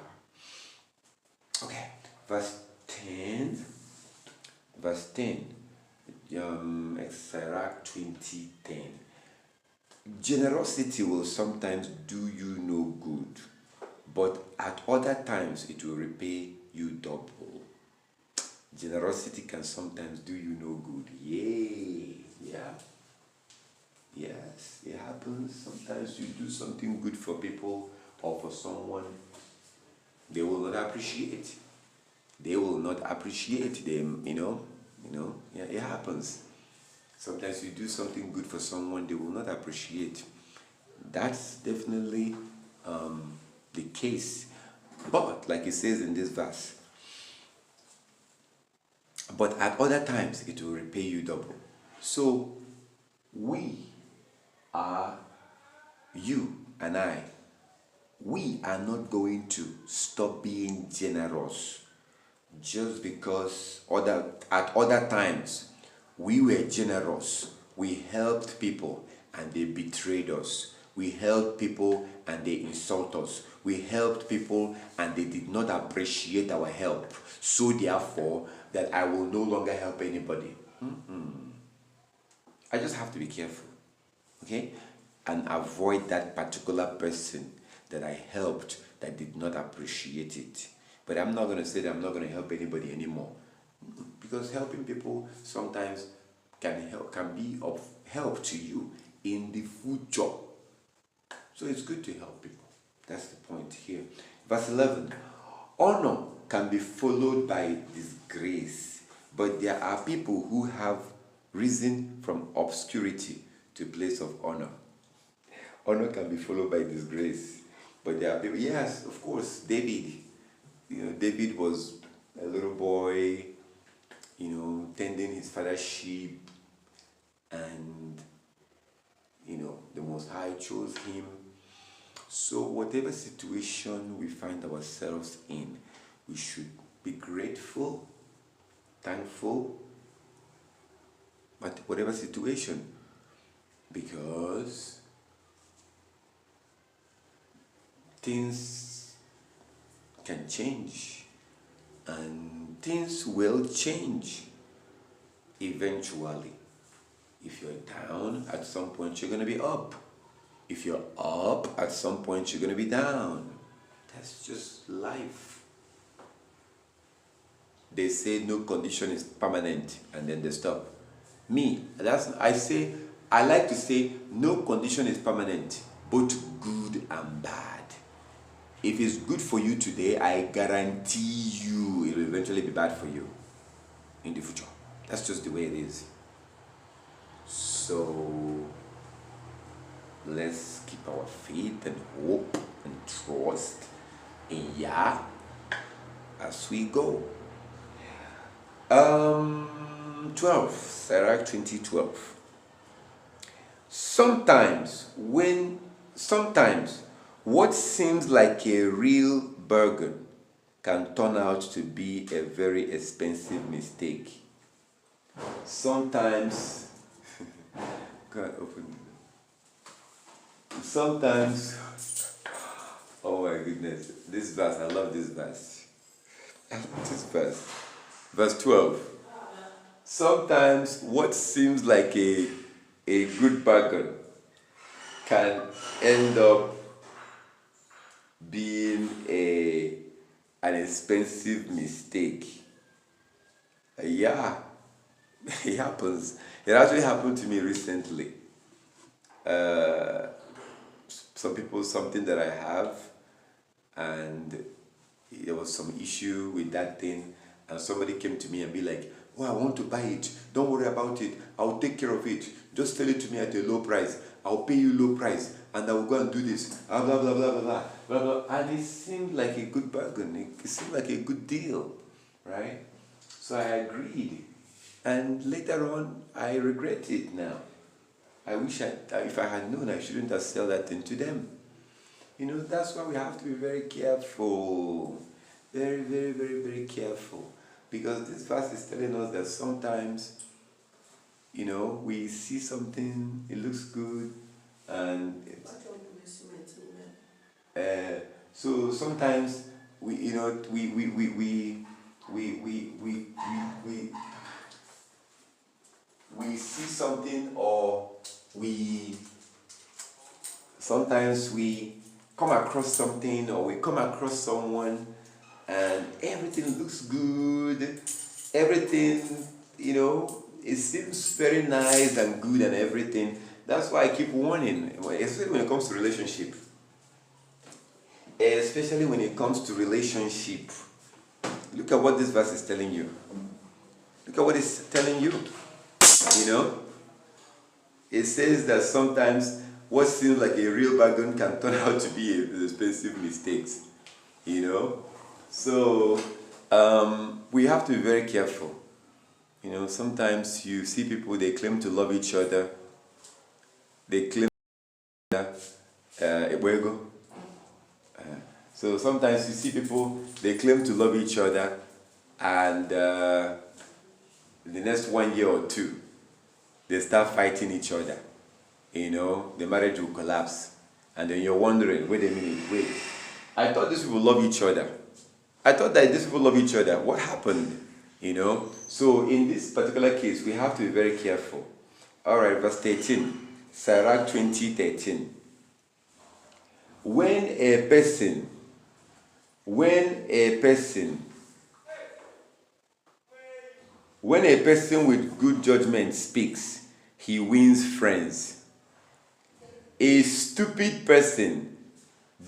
Okay, verse 10. Verse 10. Sirach 20:10. Generosity will sometimes do you no good, but at other times it will repay you double. Generosity can sometimes do you no good. Yay! Yeah. Yes, it happens. Sometimes you do something good for people or for someone, they will not appreciate. They will not appreciate them, Yeah, it happens. Sometimes you do something good for someone, they will not appreciate. That's definitely the case. But, like it says in this verse, but at other times it will repay you double. So, we are, you and I, we are not going to stop being generous just because at other times we were generous. We helped people and they betrayed us. We helped people and they insult us. We helped people and they did not appreciate our help. So therefore, that I will no longer help anybody. I just have to be careful, okay? And avoid that particular person that I helped that did not appreciate it. But I'm not going to say that I'm not going to help anybody anymore. Because helping people sometimes can be of help to you in the future. So it's good to help people. That's the point here. Verse 11. Honor can be followed by disgrace, but there are people who have risen from obscurity to place of honor. Honor can be followed by disgrace, but there are people. Yes, of course, David. David was a little boy, tending his father's sheep, and the Most High chose him. So whatever situation we find ourselves in, we should be grateful, thankful, but whatever situation, because things can change and things will change eventually. If you're down, at some point you're going to be up. If you're up, at some point you're going to be down. That's just life. They say no condition is permanent and then they stop. I like to say no condition is permanent, both good and bad. If it's good for you today, I guarantee you it will eventually be bad for you in the future. That's just the way it is. So let's keep our faith and hope and trust in Yah as we go. 12, Sirach 20:12. Sometimes what seems like a real bargain can turn out to be a very expensive mistake. Sometimes, God open it. Sometimes, oh my goodness, this verse, I love this verse. I love this verse. Verse 12. Sometimes what seems like a good bargain can end up being an expensive mistake. Yeah, it happens. It actually happened to me recently. Something that I have, and there was some issue with that thing, and somebody came to me and be like, "Oh, I want to buy it. Don't worry about it. I'll take care of it. Just sell it to me at a low price. I'll pay you low price, and I will go and do this." Blah blah blah blah blah blah blah. And it seemed like a good bargain. It seemed like a good deal, right? So I agreed, and later on I regret it now. I wish if I had known, I shouldn't have sold that thing to them. That's why we have to be very careful. Very, very, very, very careful. Because this verse is telling us that sometimes, we see something, it looks good, and so sometimes we see something, or sometimes we come across something, or we come across someone, and everything looks good, everything, it seems very nice and good and everything. That's why I keep warning, especially when it comes to relationship. Look at what this verse is telling you. Look at what it's telling you. You know, it says that sometimes what seems like a real bargain can turn out to be a expensive mistakes. You know, so we have to be very careful. You know, sometimes you see people, they claim to love each other. They claim Ebuego. So sometimes you see people, they claim to love each other, and the next 1 year or two, they start fighting each other. You know, the marriage will collapse. And then you're wondering, wait a minute, wait. I thought these people love each other. I thought that these people love each other. What happened? You know? So in this particular case, we have to be very careful. Alright, verse 13. Sirach 20:13. When a person with good judgment speaks, he wins friends. A stupid person,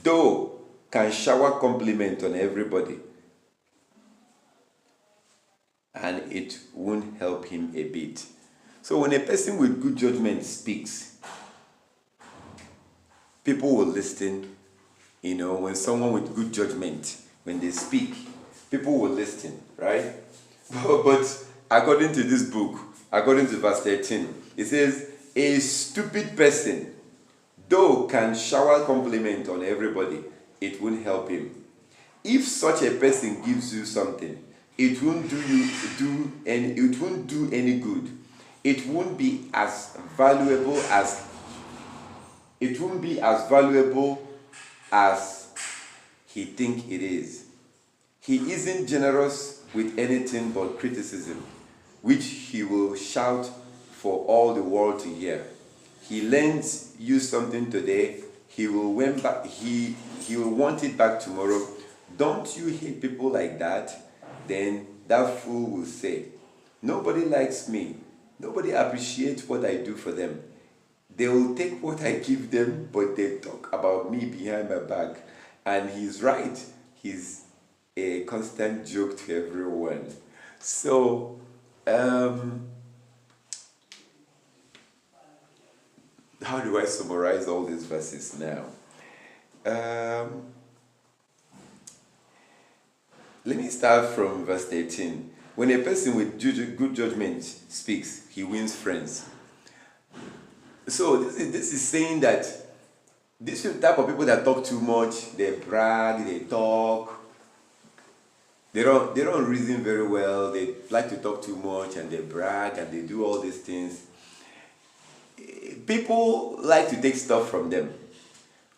though, can shower compliment on everybody, and it won't help him a bit. So when a person with good judgment speaks, people will listen. You know, when someone with good judgment, when they speak, people will listen, right? But according to this book, according to verse 13, it says, a stupid person, though can shower compliment on everybody, it won't help him. If such a person gives you something, it won't do any good. It won't be as valuable as he think it is. He isn't generous with anything but criticism, which he will shout for all the world to hear. He lends you something today, he will want it back tomorrow. Don't you hate people like that? Then that fool will say, nobody likes me. Nobody appreciates what I do for them. They will take what I give them, but they talk about me behind my back. And he's right. He's a constant joke to everyone. So, how do I summarize all these verses now? Let me start from verse 13. When a person with good judgment speaks, he wins friends. So this is saying that this type of people that talk too much, they brag, they talk, they don't reason very well, they like to talk too much and they brag and they do all these things. People like to take stuff from them,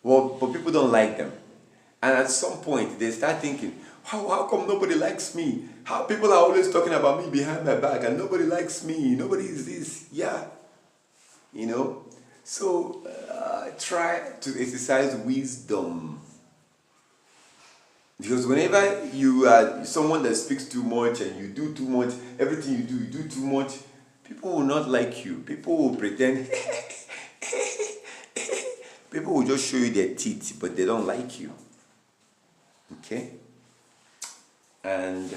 well, but people don't like them. And at some point, they start thinking, how come nobody likes me? How people are always talking about me behind my back and nobody likes me, nobody is this, yeah. You know? So, try to exercise wisdom. Because whenever you are someone that speaks too much and you do too much, everything you do too much, people will not like you. People will pretend, people will just show you their teeth, but they don't like you. Okay? And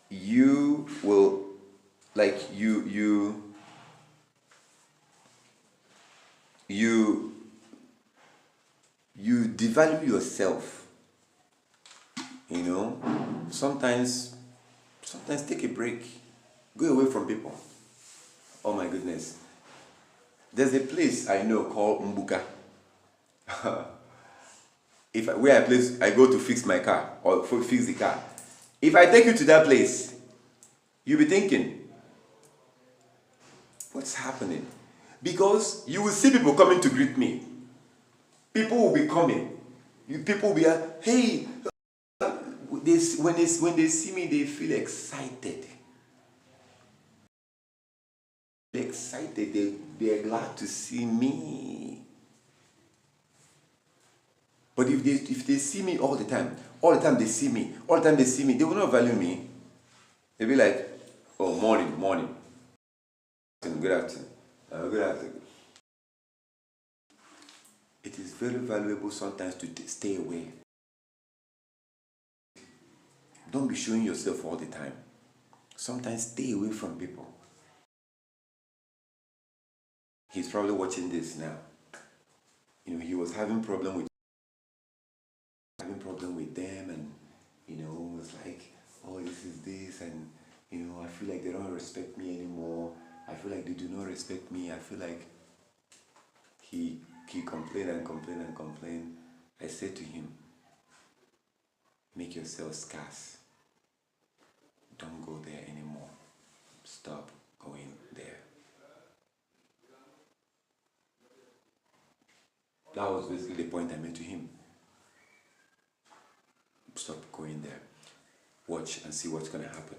you will, like, you devalue yourself. You know, sometimes take a break, go away from people. Oh my goodness, there's a place I know called Mbuka. I go to fix my car or fix the car. If I take you to that place, you'll be thinking, what's happening? Because you will see people coming to greet me. People will be coming. People will be like, hey, when they see me, they feel excited. They're excited. They're glad to see me. But if they see me all the time they see me, they will not value me. They'll be like, oh, morning. Good afternoon. Good afternoon. It is very valuable sometimes to stay away. Don't be showing yourself all the time. Sometimes stay away from people. He's probably watching this now. He was having problem with them, and it was like, oh, this is this, and I feel like they don't respect me anymore. I feel like they do not respect me. I feel like he complained and complained and complained. I said to him, make yourself scarce. Don't go there anymore. Stop going there. That was basically the point I made to him. Stop going there. Watch and see what's going to happen.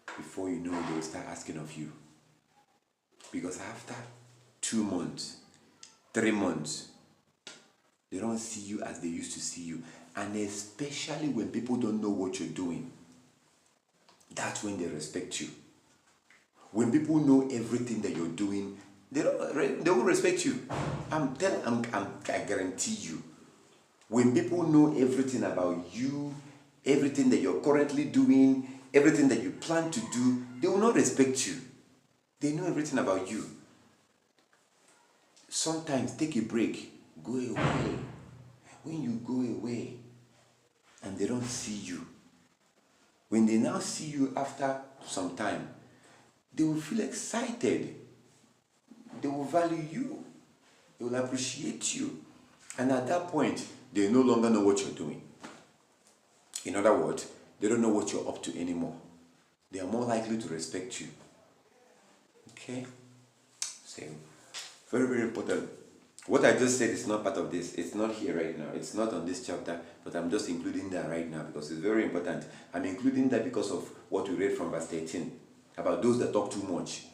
Before you know it, they will start asking of you. Because after 2 months, 3 months, they don't see you as they used to see you. And especially when people don't know what you're doing, that's when they respect you. When people know everything that you're doing, they won't respect you. I guarantee you. When people know everything about you, everything that you're currently doing, everything that you plan to do, they will not respect you. They know everything about you. Sometimes take a break, go away. When you go away and they don't see you, when they now see you after some time, they will feel excited. They will value you. They will appreciate you. And at that point, they no longer know what you're doing. In other words, they don't know what you're up to anymore. They are more likely to respect you. Okay? So, very, very important. What I just said is not part of this. It's not here right now. It's not on this chapter, but I'm just including that right now because it's very important. I'm including that because of what we read from verse 13 about those that talk too much.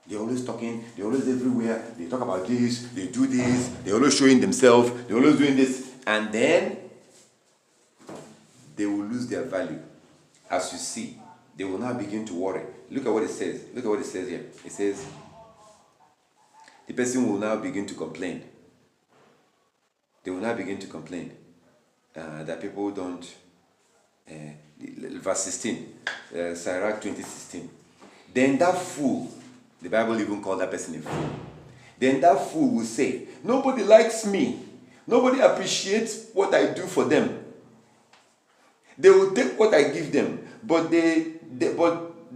They're always talking, they're always everywhere. They talk about this, they do this, they're always showing themselves, they're always doing this. And then they will lose their value. As you see, they will now begin to worry. Look at what it says. Look at what it says here. It says, the person will now begin to complain. They will now begin to complain that people don't. Verse 16, Sirach 20:16. Then that fool, the Bible even called that person a fool. Then that fool will say, nobody likes me. Nobody appreciates what I do for them. They will take what I give them, but then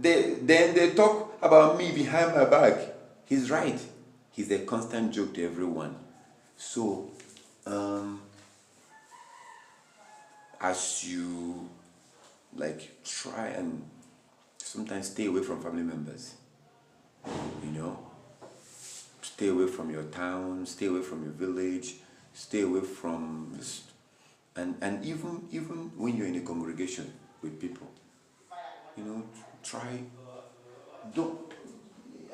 they talk about me behind my back. He's right. He's a constant joke to everyone. So, as you try and sometimes stay away from family members, stay away from your town, stay away from your village, stay away from and even when you're in a congregation with people, don't.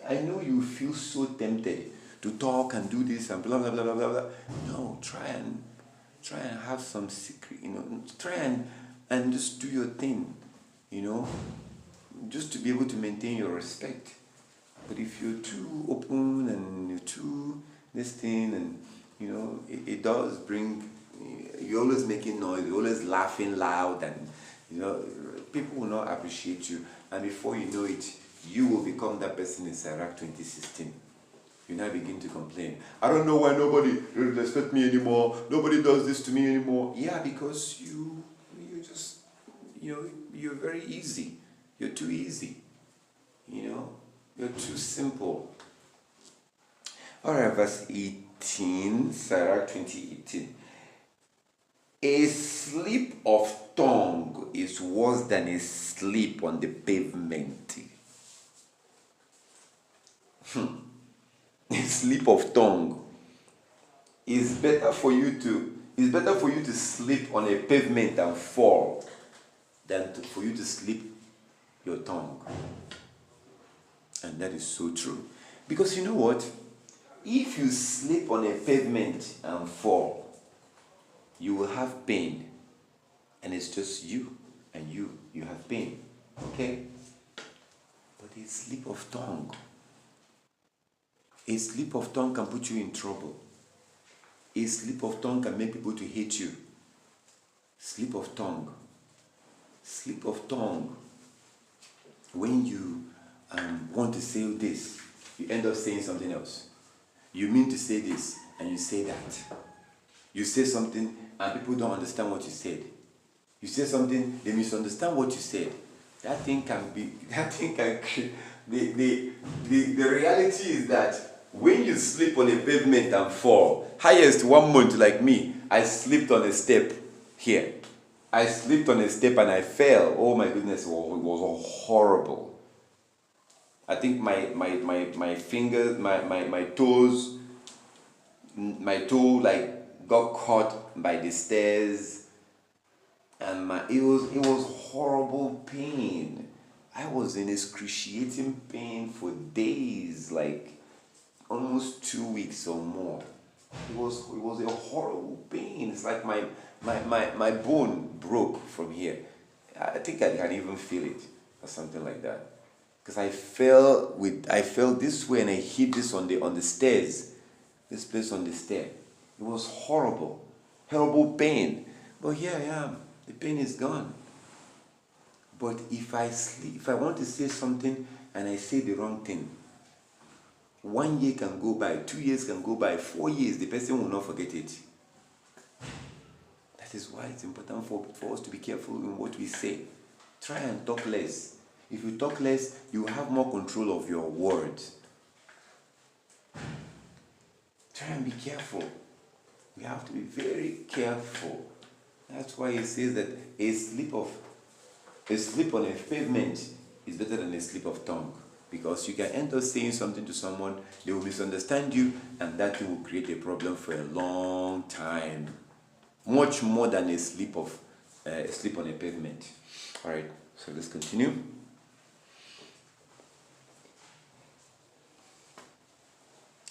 I know you feel so tempted to talk and do this and blah blah blah blah blah blah. No, try and have some secret, try and just do your thing, just to be able to maintain your respect. But if you're too open and you're too this thing, and it does bring, you're always making noise, you're always laughing loud, and people will not appreciate you, and before you know it, you will become that person in Sirach 20:16. You now begin to complain. I don't know why nobody respects me anymore. Nobody does this to me anymore. Yeah, because you just, you're very easy. You're too easy. You're too simple. All right, verse 18, Sirach 20:18. A slip of tongue is worse than a slip on the pavement. A slip of tongue is better for you to slip on a pavement and fall than for you to slip your tongue. And that is so true. Because you know what? If you slip on a pavement and fall, you will have pain. And it's just you and you have pain. Okay? But a slip of tongue can put you in trouble. A slip of tongue can make people to hate you. Slip of tongue when you want to say this, you end up saying something else. You mean to say this, and you say that. You say something, and people don't understand what you said. You say something, they misunderstand what you said. That thing can be, the reality is that when you sleep on a pavement and fall, highest 1 month like me, I slipped on a step here. I slipped on a step and I fell. Oh my goodness, it was horrible. I think my fingers, my toes, my toe like got caught by the stairs, and it was horrible pain. I was in excruciating pain for days, like almost 2 weeks or more. It was a horrible pain. It's like my bone broke from here. I think I can even feel it or something like that. Because I fell this way and I hit this on the stairs. This place on the stair. It was horrible. Horrible pain. But here I am. The pain is gone. But if I want to say something and I say the wrong thing, 1 year can go by, 2 years can go by, 4 years, the person will not forget it. That is why it's important for us to be careful in what we say. Try and talk less. If you talk less, you have more control of your words. Try and be careful. We have to be very careful. That's why it says that a slip on a pavement is better than a slip of tongue. Because you can end up saying something to someone, they will misunderstand you, and that will create a problem for a long time. Much more than a slip on a pavement. All right, so let's continue.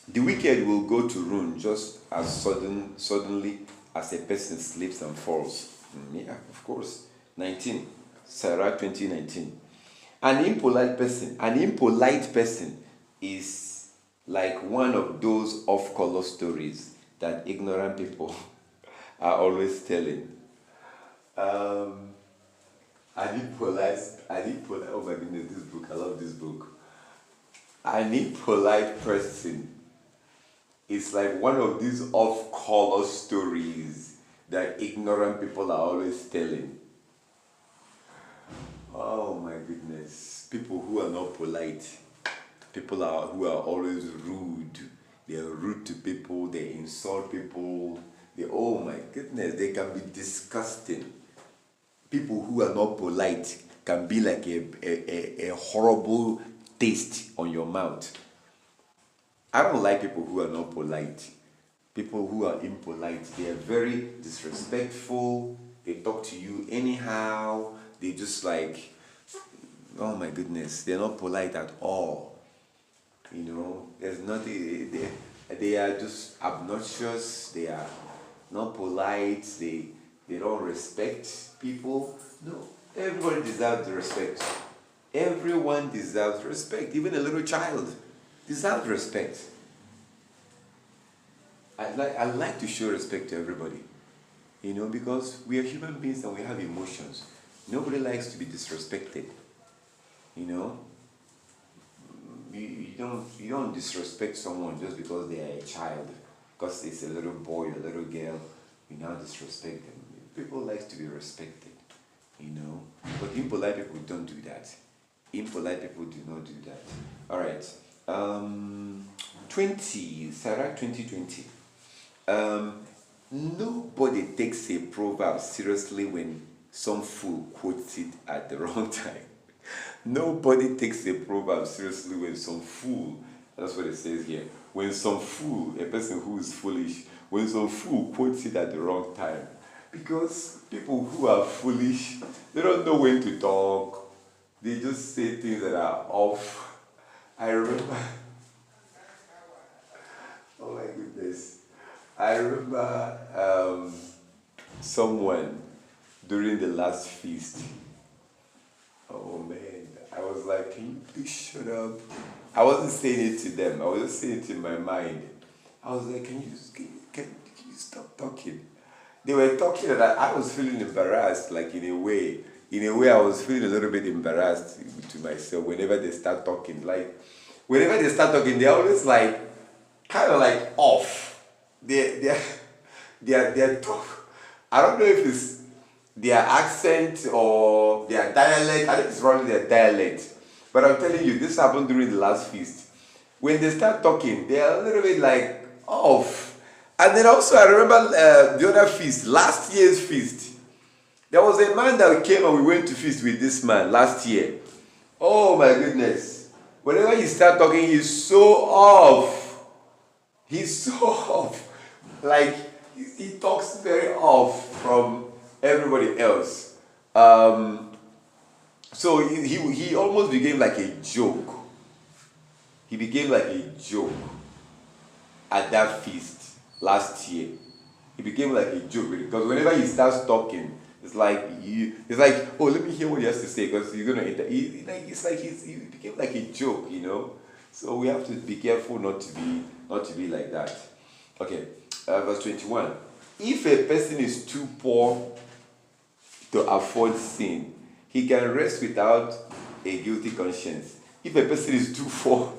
The wicked will go to ruin just as suddenly as a person slips and falls. Yeah, of course. 19. Sirach 20:19. An impolite person is like one of those off-color stories that ignorant people are always telling. An impolite, oh my goodness, this book, I love this book. An impolite person is like one of these off-color stories that ignorant people are always telling. Oh my goodness. People who are not polite. Who are always rude. They are rude to people. They insult people. Oh my goodness. They can be disgusting. People who are not polite can be like a horrible taste on your mouth. I don't like people who are not polite. People who are impolite. They are very disrespectful. They talk to you anyhow. They just like, oh my goodness, they're not polite at all. You know, there's nothing, they are just obnoxious, they are not polite, they don't respect people. No, everybody deserves respect. Everyone deserves respect. Even a little child deserves respect. I like to show respect to everybody. You know, because we are human beings and we have emotions. Nobody likes to be disrespected. You know, you don't disrespect someone just because they are a child, because it's a little boy or a little girl. You now disrespect them. People like to be respected. You know, but impolite people don't do that. Impolite people do not do that. All right. 20 Sirach 20:20. Nobody takes a proverb seriously when some fool quotes it at the wrong time. Nobody takes a proverb seriously when some fool, that's what it says here, when some fool, a person who is foolish, when some fool quotes it at the wrong time. Because people who are foolish, they don't know when to talk. They just say things that are off. I remember, oh my goodness, I remember someone during the last feast. Oh man, I was like, can you please shut up? I wasn't saying it to them, I was just saying it in my mind. I was like, can you stop talking? They were talking and I was feeling embarrassed, like in a way. in a way, I was feeling a little bit embarrassed to myself whenever they start talking. Like, whenever they start talking, they're always like, kind of like off. They're talk. I don't know if it's their accent or their dialect. I think it's probably their dialect. But I'm telling you, this happened during the last feast. When they start talking, they're a little bit like off. And then also, I remember the other feast, last year's feast. There was a man that came and we went to feast with this man last year. Oh my goodness. Whenever he starts talking, he's so off. He's so off. Like, he talks very off from everybody else. So he almost became like a joke. He became like a joke at that feast last year. He became like a joke because whenever he starts talking, it's like oh, let me hear what he has to say because you're gonna. He became like a joke, you know. So we have to be careful not to be like that. Okay, verse 21. If a person is too poor to afford sin, he can rest without a guilty conscience. If a person is too poor,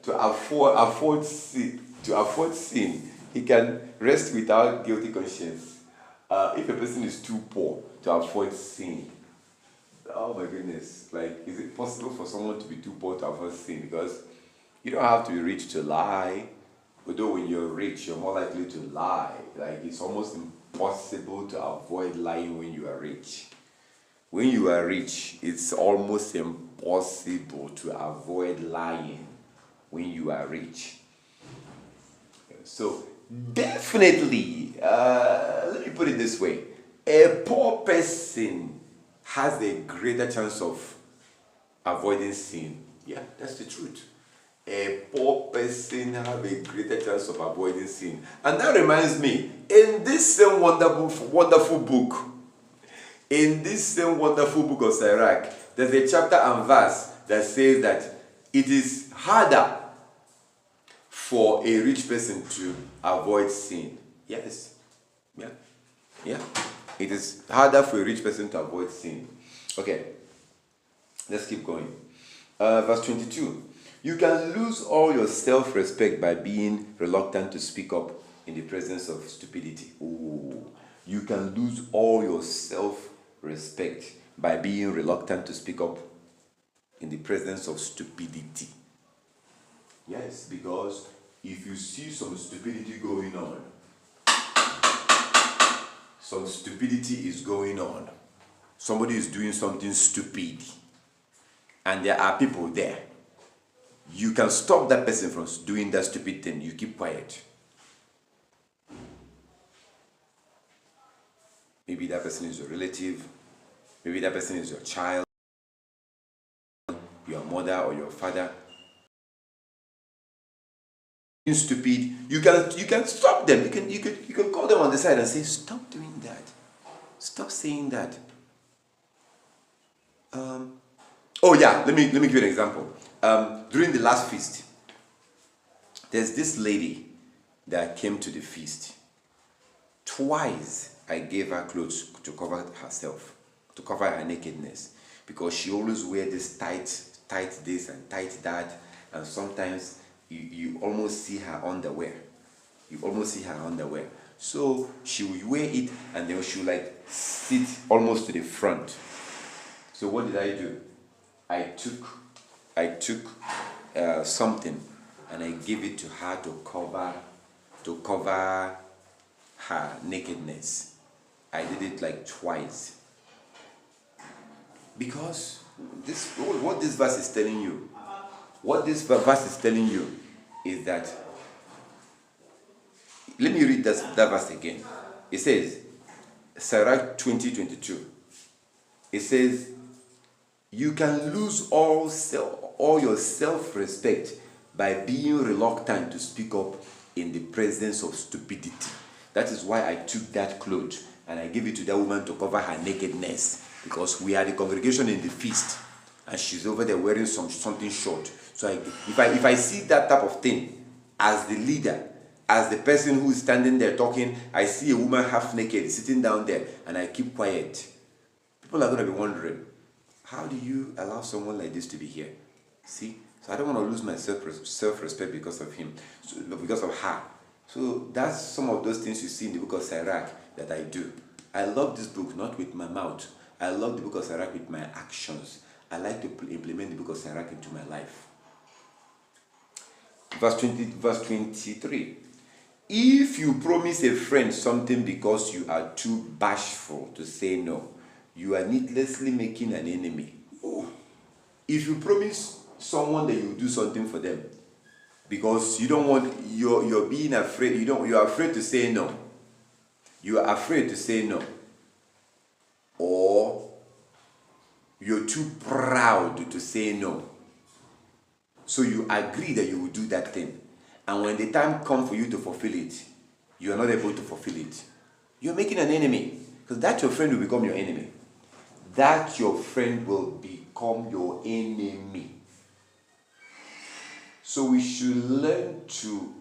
to afford sin, he can rest without guilty conscience. If a person is too poor to afford sin, oh my goodness, like, is it possible for someone to be too poor to afford sin? Because you don't have to be rich to lie. Although when you're rich, you're more likely to lie. Like, it's almost impossible to avoid lying when you are rich. When you are rich, it's almost impossible to avoid lying when you are rich. So, definitely, let me put it this way. A poor person has a greater chance of avoiding sin. Yeah, that's the truth. A poor person have a greater chance of avoiding sin. And that reminds me, in this same wonderful book of Sirach, there's a chapter and verse that says that it is harder for a rich person to avoid sin. Yes. Yeah. It is harder for a rich person to avoid sin. Okay. Let's keep going. Verse 22. You can lose all your self-respect by being reluctant to speak up in the presence of stupidity. Ooh. You can lose all your self-respect by being reluctant to speak up in the presence of stupidity. Yes, because if you see some stupidity going on, some stupidity is going on, somebody is doing something stupid, and there are people there, you can stop that person from doing that stupid thing. You keep quiet. Maybe that person is your relative, maybe that person is your child, your mother or your father. Stupid, you can stop them. You can call them on the side and say, stop doing that, stop saying that. Oh yeah, let me give you an example. During the last feast, there's this lady that came to the feast. Twice I gave her clothes to cover herself, to cover her nakedness, because she always wear this tight this and tight that, and sometimes you almost see her underwear. So she will wear it and then she will like sit almost to the front. So what did I do? I took something and I gave it to her to cover her nakedness. I did it like twice. Because what this verse is telling you, is that, let me read that verse again. It says, Sirach 20:22. It says, you can lose all your self-respect by being reluctant to speak up in the presence of stupidity. That is why I took that cloth and I gave it to that woman to cover her nakedness, because we are the congregation in the feast and she's over there wearing something short. So if I see that type of thing, as the leader, as the person who is standing there talking, I see a woman half naked sitting down there and I keep quiet. People are going to be wondering, how do you allow someone like this to be here? See? So I don't want to lose my self-respect because of him, because of her. So that's some of those things you see in the book of Sirach that I do. I love this book not with my mouth. I love the book of Sirach with my actions. I like to implement the book of Sirach into my life. Verse 23. If you promise a friend something because you are too bashful to say no, you are needlessly making an enemy. Oh. If you promise someone that you will do something for them because you don't want, you're being afraid, you're afraid to say no. You are afraid to say no. Or you're too proud to say no. So you agree that you will do that thing. And when the time comes for you to fulfill it, you are not able to fulfill it. You're making an enemy. Because that your friend will become your enemy. That your friend will become your enemy. So we should learn to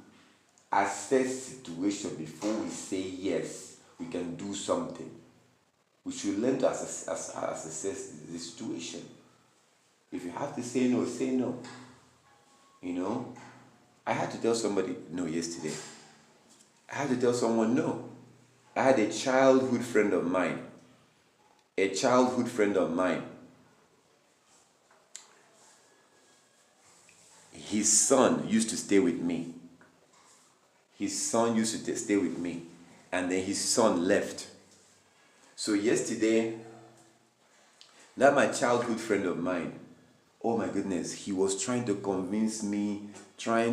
assess situation before we say yes, we can do something. We should learn to assess the situation. If you have to say no, say no. You know, I had to tell somebody no yesterday. I had to tell someone no. I had a childhood friend of mine. His son used to stay with me. And then his son left. So yesterday, that my childhood friend of mine, oh my goodness, he was trying to convince me, my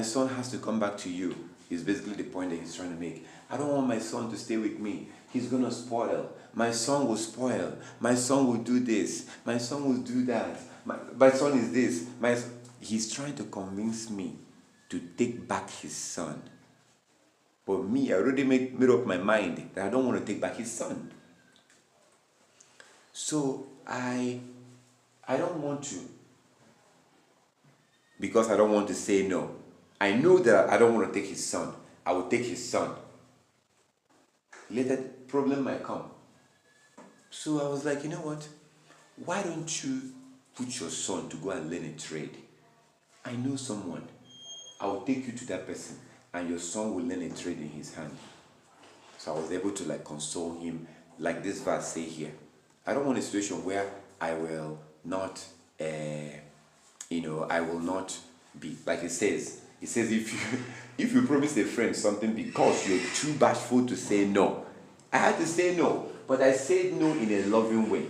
son has to come back to you. Is basically the point that he's trying to make. I don't want my son to stay with me. He's going to spoil. My son will spoil. My son will do this. My son will do that. My son is this. He's trying to convince me to take back his son. But me, I already made up my mind that I don't want to take back his son. So I don't want to, because I don't want to say no. I know that I don't want to take his son. I will take his son. Later, the problem might come. So I was like, you know what? Why don't you put your son to go and learn a trade? I know someone. I will take you to that person, and your son will learn a trade in his hand. So I was able to console him, like this verse say here. I don't want a situation where I will not, I will not be, like it says, if you promise a friend something because you're too bashful to say no. I had to say no, but I said no in a loving way.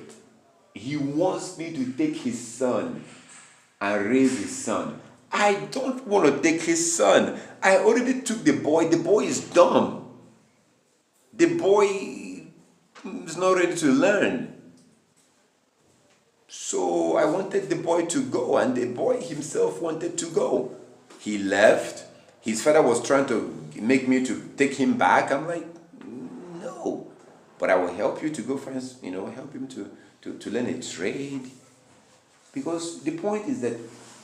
He wants me to take his son and raise his son. I don't want to take his son. I already took the boy. The boy is dumb. The boy is not ready to learn. So I wanted the boy to go, and the boy himself wanted to go. He left. His father was trying to make me to take him back. I'm like, no. But I will help you to go first, help him to learn a trade. Because the point is that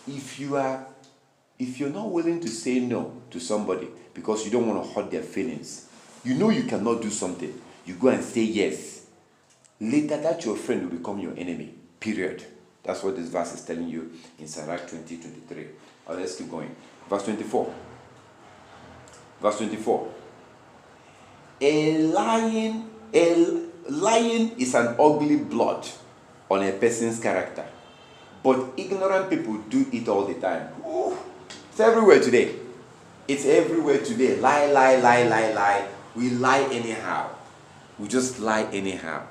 if you're not willing to say no to somebody because you don't want to hurt their feelings, you cannot do something, you go and say yes. Later, that your friend will become your enemy. Period. That's what this verse is telling you in Sirach 20:23. Let's keep going. Verse 24. A lion is an ugly blot on a person's character, but ignorant people do it all the time. Ooh, it's everywhere today. Lie. We lie anyhow. We just lie anyhow.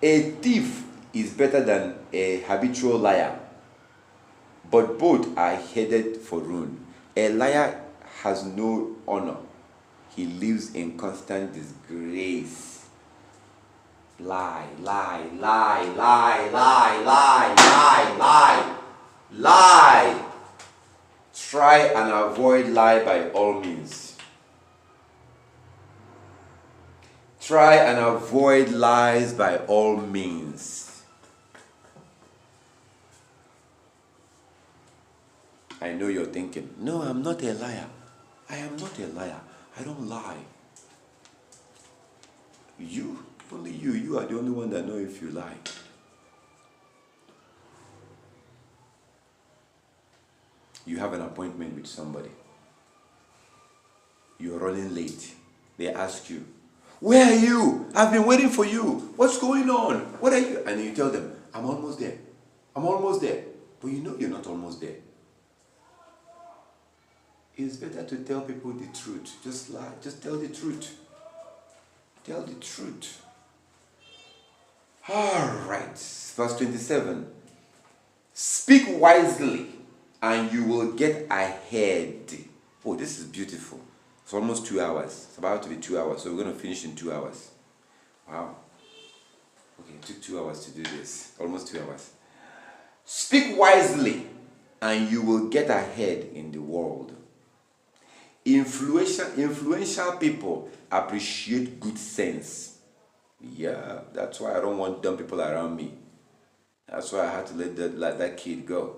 A thief is better than a habitual liar, but both are headed for ruin. A liar has no honor. He lives in constant disgrace. Lie. Try and avoid lie by all means. Try and avoid lies by all means. I know you're thinking, no, I'm not a liar. I am not a liar. I don't lie. You, only you are the only one that know if you lie. You have an appointment with somebody. You're running late. They ask you, where are you? I've been waiting for you. What's going on? What are you? And you tell them, I'm almost there. I'm almost there. But you know you're not almost there. It's better to tell people the truth. Just lie. Just tell the truth. Tell the truth. All right. Verse 27. Speak wisely and you will get ahead. Oh, this is beautiful. It's almost 2 hours. It's about to be 2 hours. So we're going to finish in 2 hours. Wow. Okay, it took 2 hours to do this. Almost 2 hours. Speak wisely and you will get ahead in the world. Influential people appreciate good sense. Yeah, that's why I don't want dumb people around me. That's why I had to let that kid go.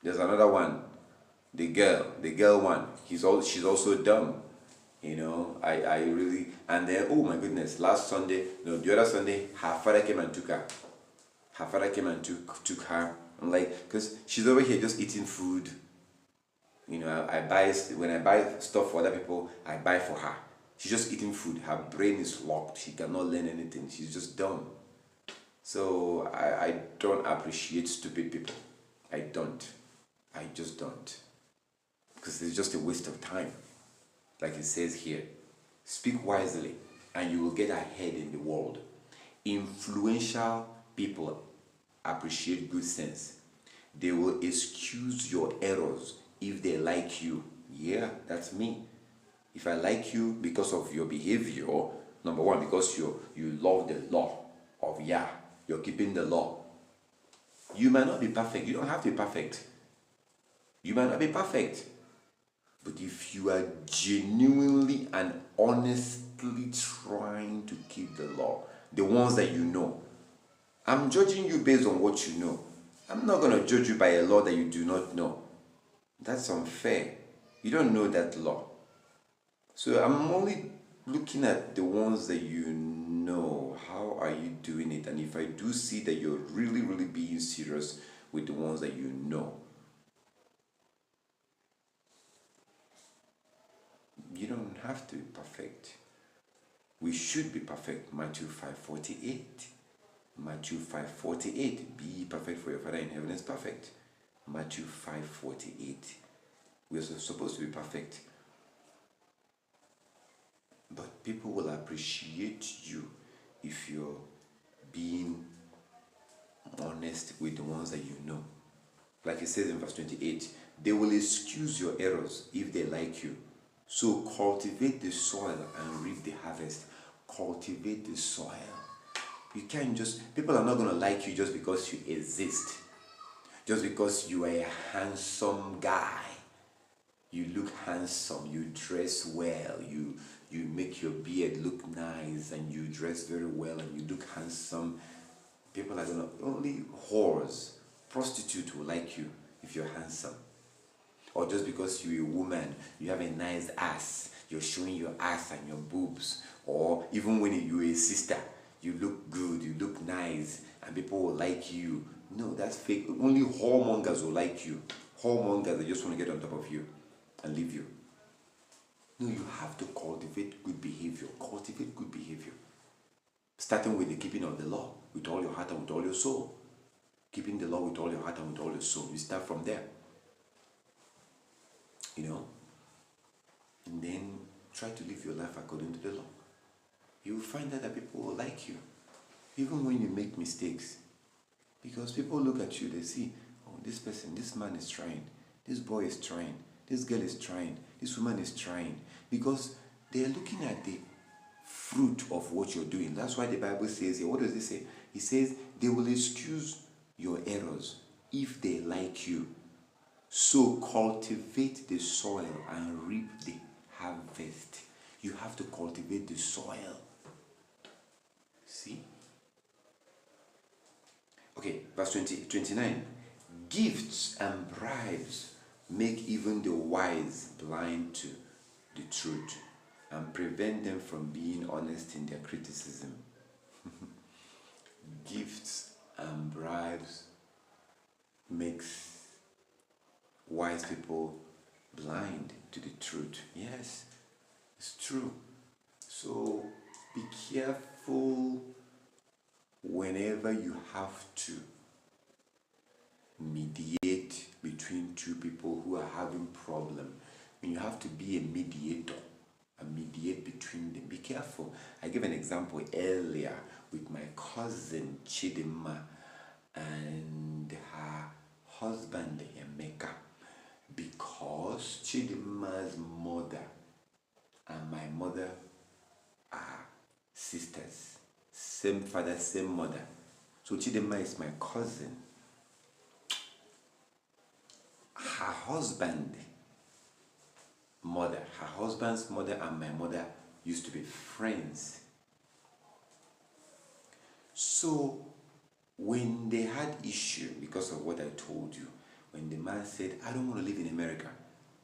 There's another one, the girl one. She's also dumb. You know, I really, and then, oh my goodness, last Sunday, no, the other Sunday, her father came and took her. Her father came and took her. I'm like, because she's over here just eating food. You know, when I buy stuff for other people, I buy for her. She's just eating food. Her brain is locked. She cannot learn anything. She's just dumb. So I don't appreciate stupid people. I don't. I just don't. Because it's just a waste of time. Like it says here, speak wisely and you will get ahead in the world. Influential people appreciate good sense. They will excuse your errors if they like you. Yeah, that's me. If I like you because of your behavior, number one, because you love the law of Yah, you're keeping the law. You might not be perfect. You don't have to be perfect. You might not be perfect. But if you are genuinely and honestly trying to keep the law, the ones that you know, I'm judging you based on what you know. I'm not going to judge you by a law that you do not know. That's unfair. You don't know that law. So I'm only looking at the ones that you know. How are you doing it? And if I do see that you're really, really being serious with the ones that you know, you don't have to be perfect. We should be perfect. Matthew 5:48. Matthew 5:48. Be ye perfect, for your Father in heaven is perfect. Matthew 5:48. We're supposed to be perfect. But people will appreciate you if you're being honest with the ones that you know. Like it says in verse 28, they will excuse your errors if they like you. So cultivate the soil and reap the harvest. Cultivate the soil. You can't people are not going to like you just because you exist. Just because you are a handsome guy. You look handsome, you dress well, you make your beard look nice, and you dress very well, and you look handsome. People are going to, only whores, prostitutes will like you if you're handsome. Or just because you're a woman, you have a nice ass, you're showing your ass and your boobs. Or even when you're a sister, you look good, you look nice, and people will like you. No, that's fake. Only whoremongers will like you. Whoremongers, they just want to get on top of you and leave you. No, you have to cultivate good behavior. Cultivate good behavior. Starting with the keeping of the law with all your heart and with all your soul. Keeping the law with all your heart and with all your soul. You start from there. You know? And then try to live your life according to the law. You will find that people will like you. Even when you make mistakes. Because people look at you, they see, oh, this person, this man is trying. This boy is trying. This girl is trying. This woman is trying. Because they are looking at the fruit of what you're doing. That's why the Bible says here, what does it say? It says, they will excuse your errors if they like you. So cultivate the soil and reap the harvest. You have to cultivate the soil. See? Okay, verse 29. Gifts and bribes make even the wise blind to the truth. and prevent them from being honest in their criticism. Gifts and bribes makes wise people blind to the truth. Yes, it's true. So be careful whenever you have to mediate between two people who are having problem. When you have to be a mediator and mediate between them, be careful. I gave an example earlier with my cousin Chidima and her husband Emeka, because Chidima's mother and my mother are sisters, same father, same mother. So Chidima is my cousin. Her husband's mother and my mother used to be friends. So when they had issue because of what I told you, when the man said, I don't want to live in America,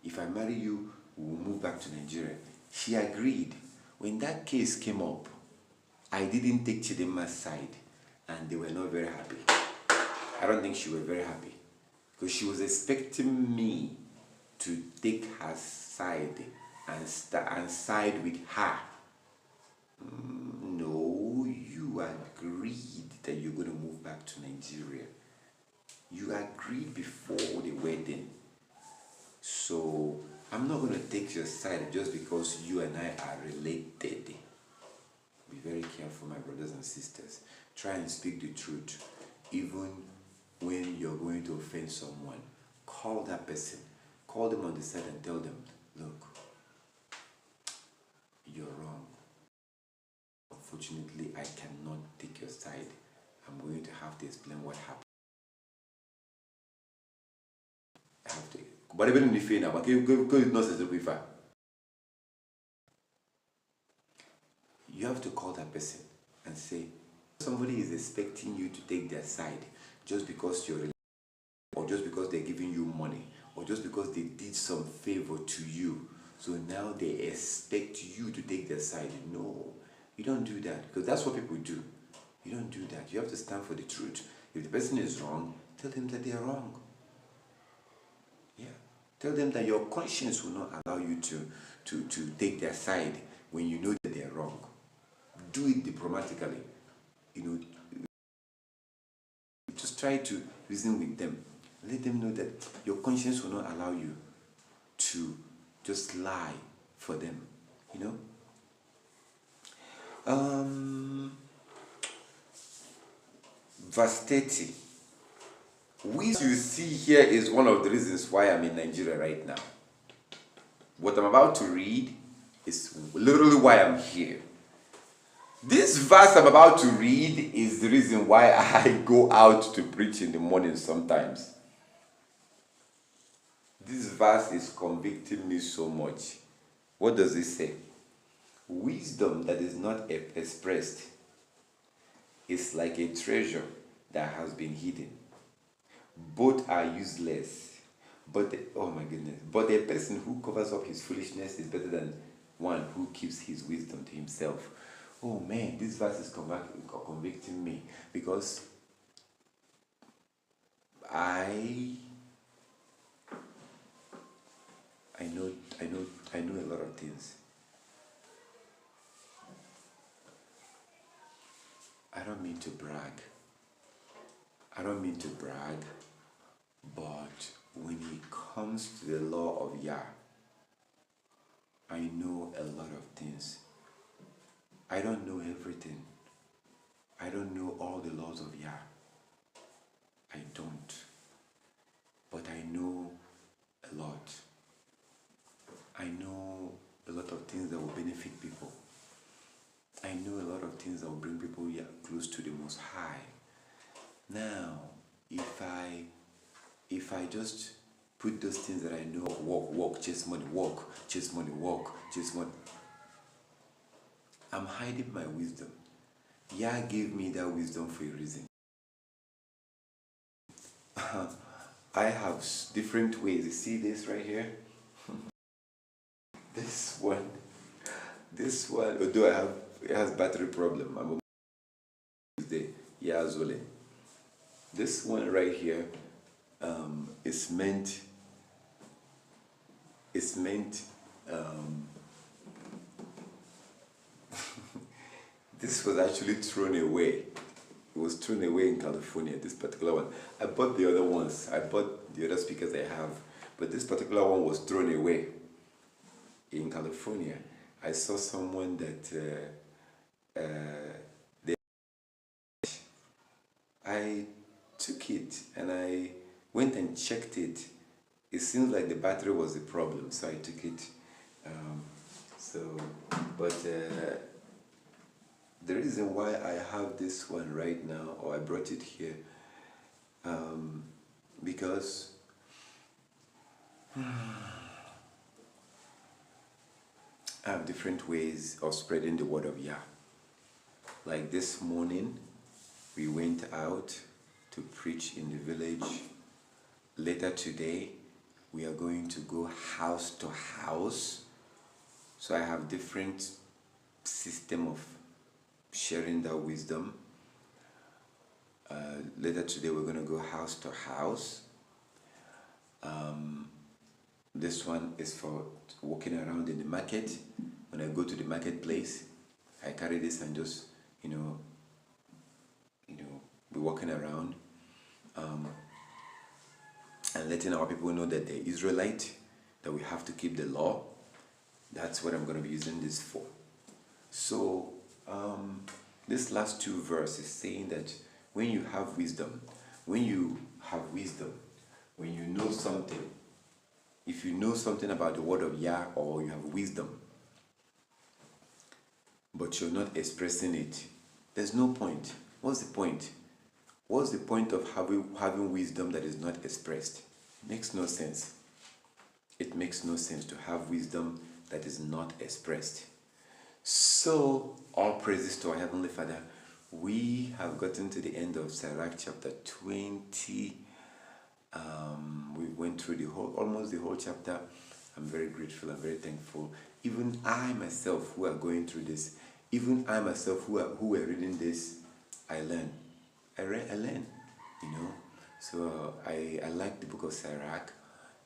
if I marry you, we will move back to Nigeria, she agreed. When that case came up, I didn't take Chidima's side, and they were not very happy. I don't think she was very happy, because she was expecting me to take her side and side with her. No, you agreed that you're going to move back to Nigeria. You agreed before the wedding. So I'm not going to take your side just because you and I are related. Be very careful, my brothers and sisters. Try and speak the truth, even when you're going to offend someone. Call that person. Call them on the side and tell them, look, you're wrong. Unfortunately, I cannot take your side. I'm going to have to explain what happened. I have to. But even in the fair now, but it's not such a prefer. You have to call that person and say, somebody is expecting you to take their side just because you're, or just because they're giving you money, or just because they did some favor to you. So now they expect you to take their side. No, you don't do that, because that's what people do. You don't do that. You have to stand for the truth. If the person is wrong, tell them that they are wrong. Yeah. Tell them that your conscience will not allow you to take their side when you know that they are wrong. Do it diplomatically. Just try to reason with them. Let them know that your conscience will not allow you to just lie for them. Verse 30. Which you see here is one of the reasons why I'm in Nigeria right now. What I'm about to read is literally why I'm here. This verse I'm about to read is the reason why I go out to preach in the morning sometimes. This verse is convicting me so much. What does it say? Wisdom that is not expressed is like a treasure that has been hidden. Both are useless, but but a person who covers up his foolishness is better than one who keeps his wisdom to himself. Oh man, this verse is convicting me, because I know a lot of things. I don't mean to brag, but when it comes to the law of Yah, I know a lot of things. I don't know everything. I don't know all the laws of Yah. I don't. But I know a lot. I know a lot of things that will benefit people. I know a lot of things that will bring people close to the Most High. Now, if I just put those things that I know, walk, chase money, walk, chase money, walk, chase money, I'm hiding my wisdom. Yah gave me that wisdom for a reason. I have different ways. You see this right here? This one, This one, although it has battery problem, I'm the Yazole. This one right here is meant. It's meant. This was actually thrown away. It was thrown away in California. This particular one. I bought the other ones. I bought the other speakers I have, but this particular one was thrown away in California. I saw someone that I took it and I went and checked it. It seems like the battery was the problem, so I took it. But the reason why I have this one right now, or I brought it here, because I have different ways of spreading the word of Yah. Like this morning, we went out to preach in the village. Later today, we are going to go house to house. So I have different system of sharing that wisdom. Later today, we're going to go house to house. This one is for walking around in the market. When I go to the marketplace, I carry this and just, be walking around and letting our people know that they're Israelite, that we have to keep the law. That's what I'm going to be using this for. So, this last two verses saying that when you have wisdom, when you know something, if you know something about the word of Yah or you have wisdom, but you're not expressing it, there's no point. What's the point? What's the point of having wisdom that is not expressed? It makes no sense. It makes no sense to have wisdom that is not expressed. So, all praises to our Heavenly Father. We have gotten to the end of Sirach chapter 20. We went through almost the whole chapter. I'm very grateful. I'm very thankful. Even I myself, who are going through this, even I myself, who are reading this, I learn. I learn. So I like the book of Sirach.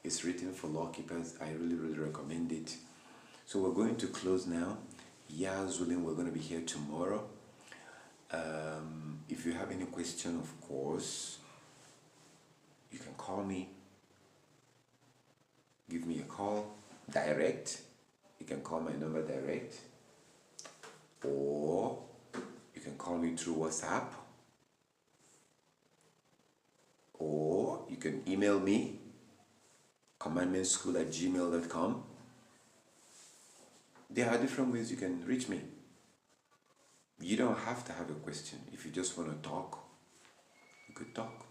It's written for law keepers. I really, really recommend it. So we're going to close now. Yah's willing, we're going to be here tomorrow. If you have any question, of course, you can call me. Give me a call direct. You can call my number direct. Or you can call me through WhatsApp. Or you can email me, commandmentschool@gmail.com. There are different ways you can reach me. You don't have to have a question. If you just want to talk, you could talk.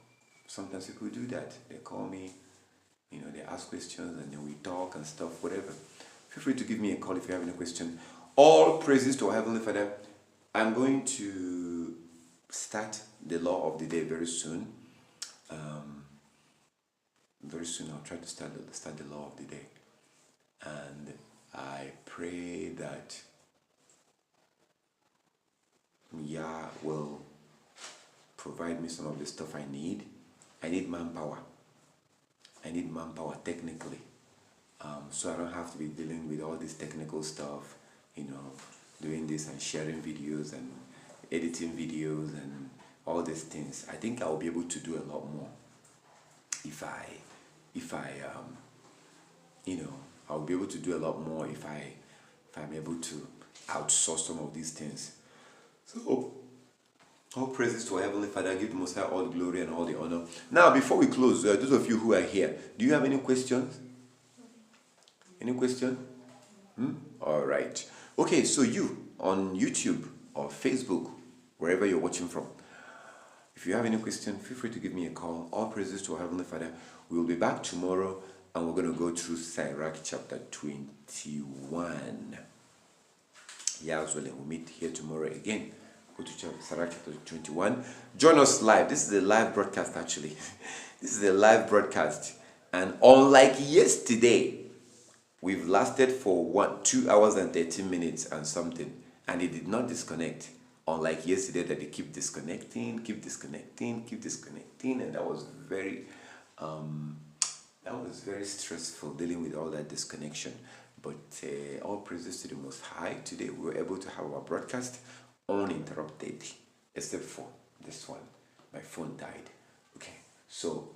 Sometimes people do that. They call me, they ask questions and then we talk and stuff, whatever. Feel free to give me a call if you have any question. All praises to our Heavenly Father. I'm going to start the law of the day very soon. Very soon I'll try to start the law of the day. And I pray that Yah will provide me some of the stuff I need. I need manpower. I need manpower technically. So I don't have to be dealing with all this technical stuff, doing this and sharing videos and editing videos and all these things. I think I'll be able to do a lot more I'll be able to do a lot more if I'm able to outsource some of these things. So, all praises to our Heavenly Father. Give the Most High all the glory and all the honor. Now, before we close, those of you who are here, do you have any questions? Any question? All right. Okay, so you on YouTube or Facebook, wherever you're watching from, if you have any question, feel free to give me a call. All praises to our Heavenly Father. We will be back tomorrow and we're going to go through Sirach chapter 21. Yah's willing, we'll meet here tomorrow again. Go to Sirach chapter 21. Join us live. This is a live broadcast actually. This is a live broadcast. And unlike yesterday, We've lasted for 2 hours and 13 minutes and something, and it did not disconnect. Unlike yesterday, that they keep disconnecting, and that was very stressful dealing with all that disconnection. But all praises to the Most High. Today we were able to have our broadcast uninterrupted, except for this one. My phone died. Okay, so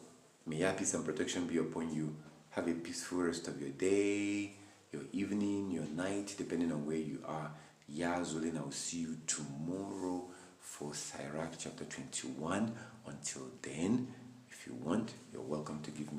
may your peace and protection be upon you. Have a peaceful rest of your day, your evening, your night, depending on where you are. Yazulin, I'll see you tomorrow for Sirach chapter 21. Until then, if you want, you're welcome to give me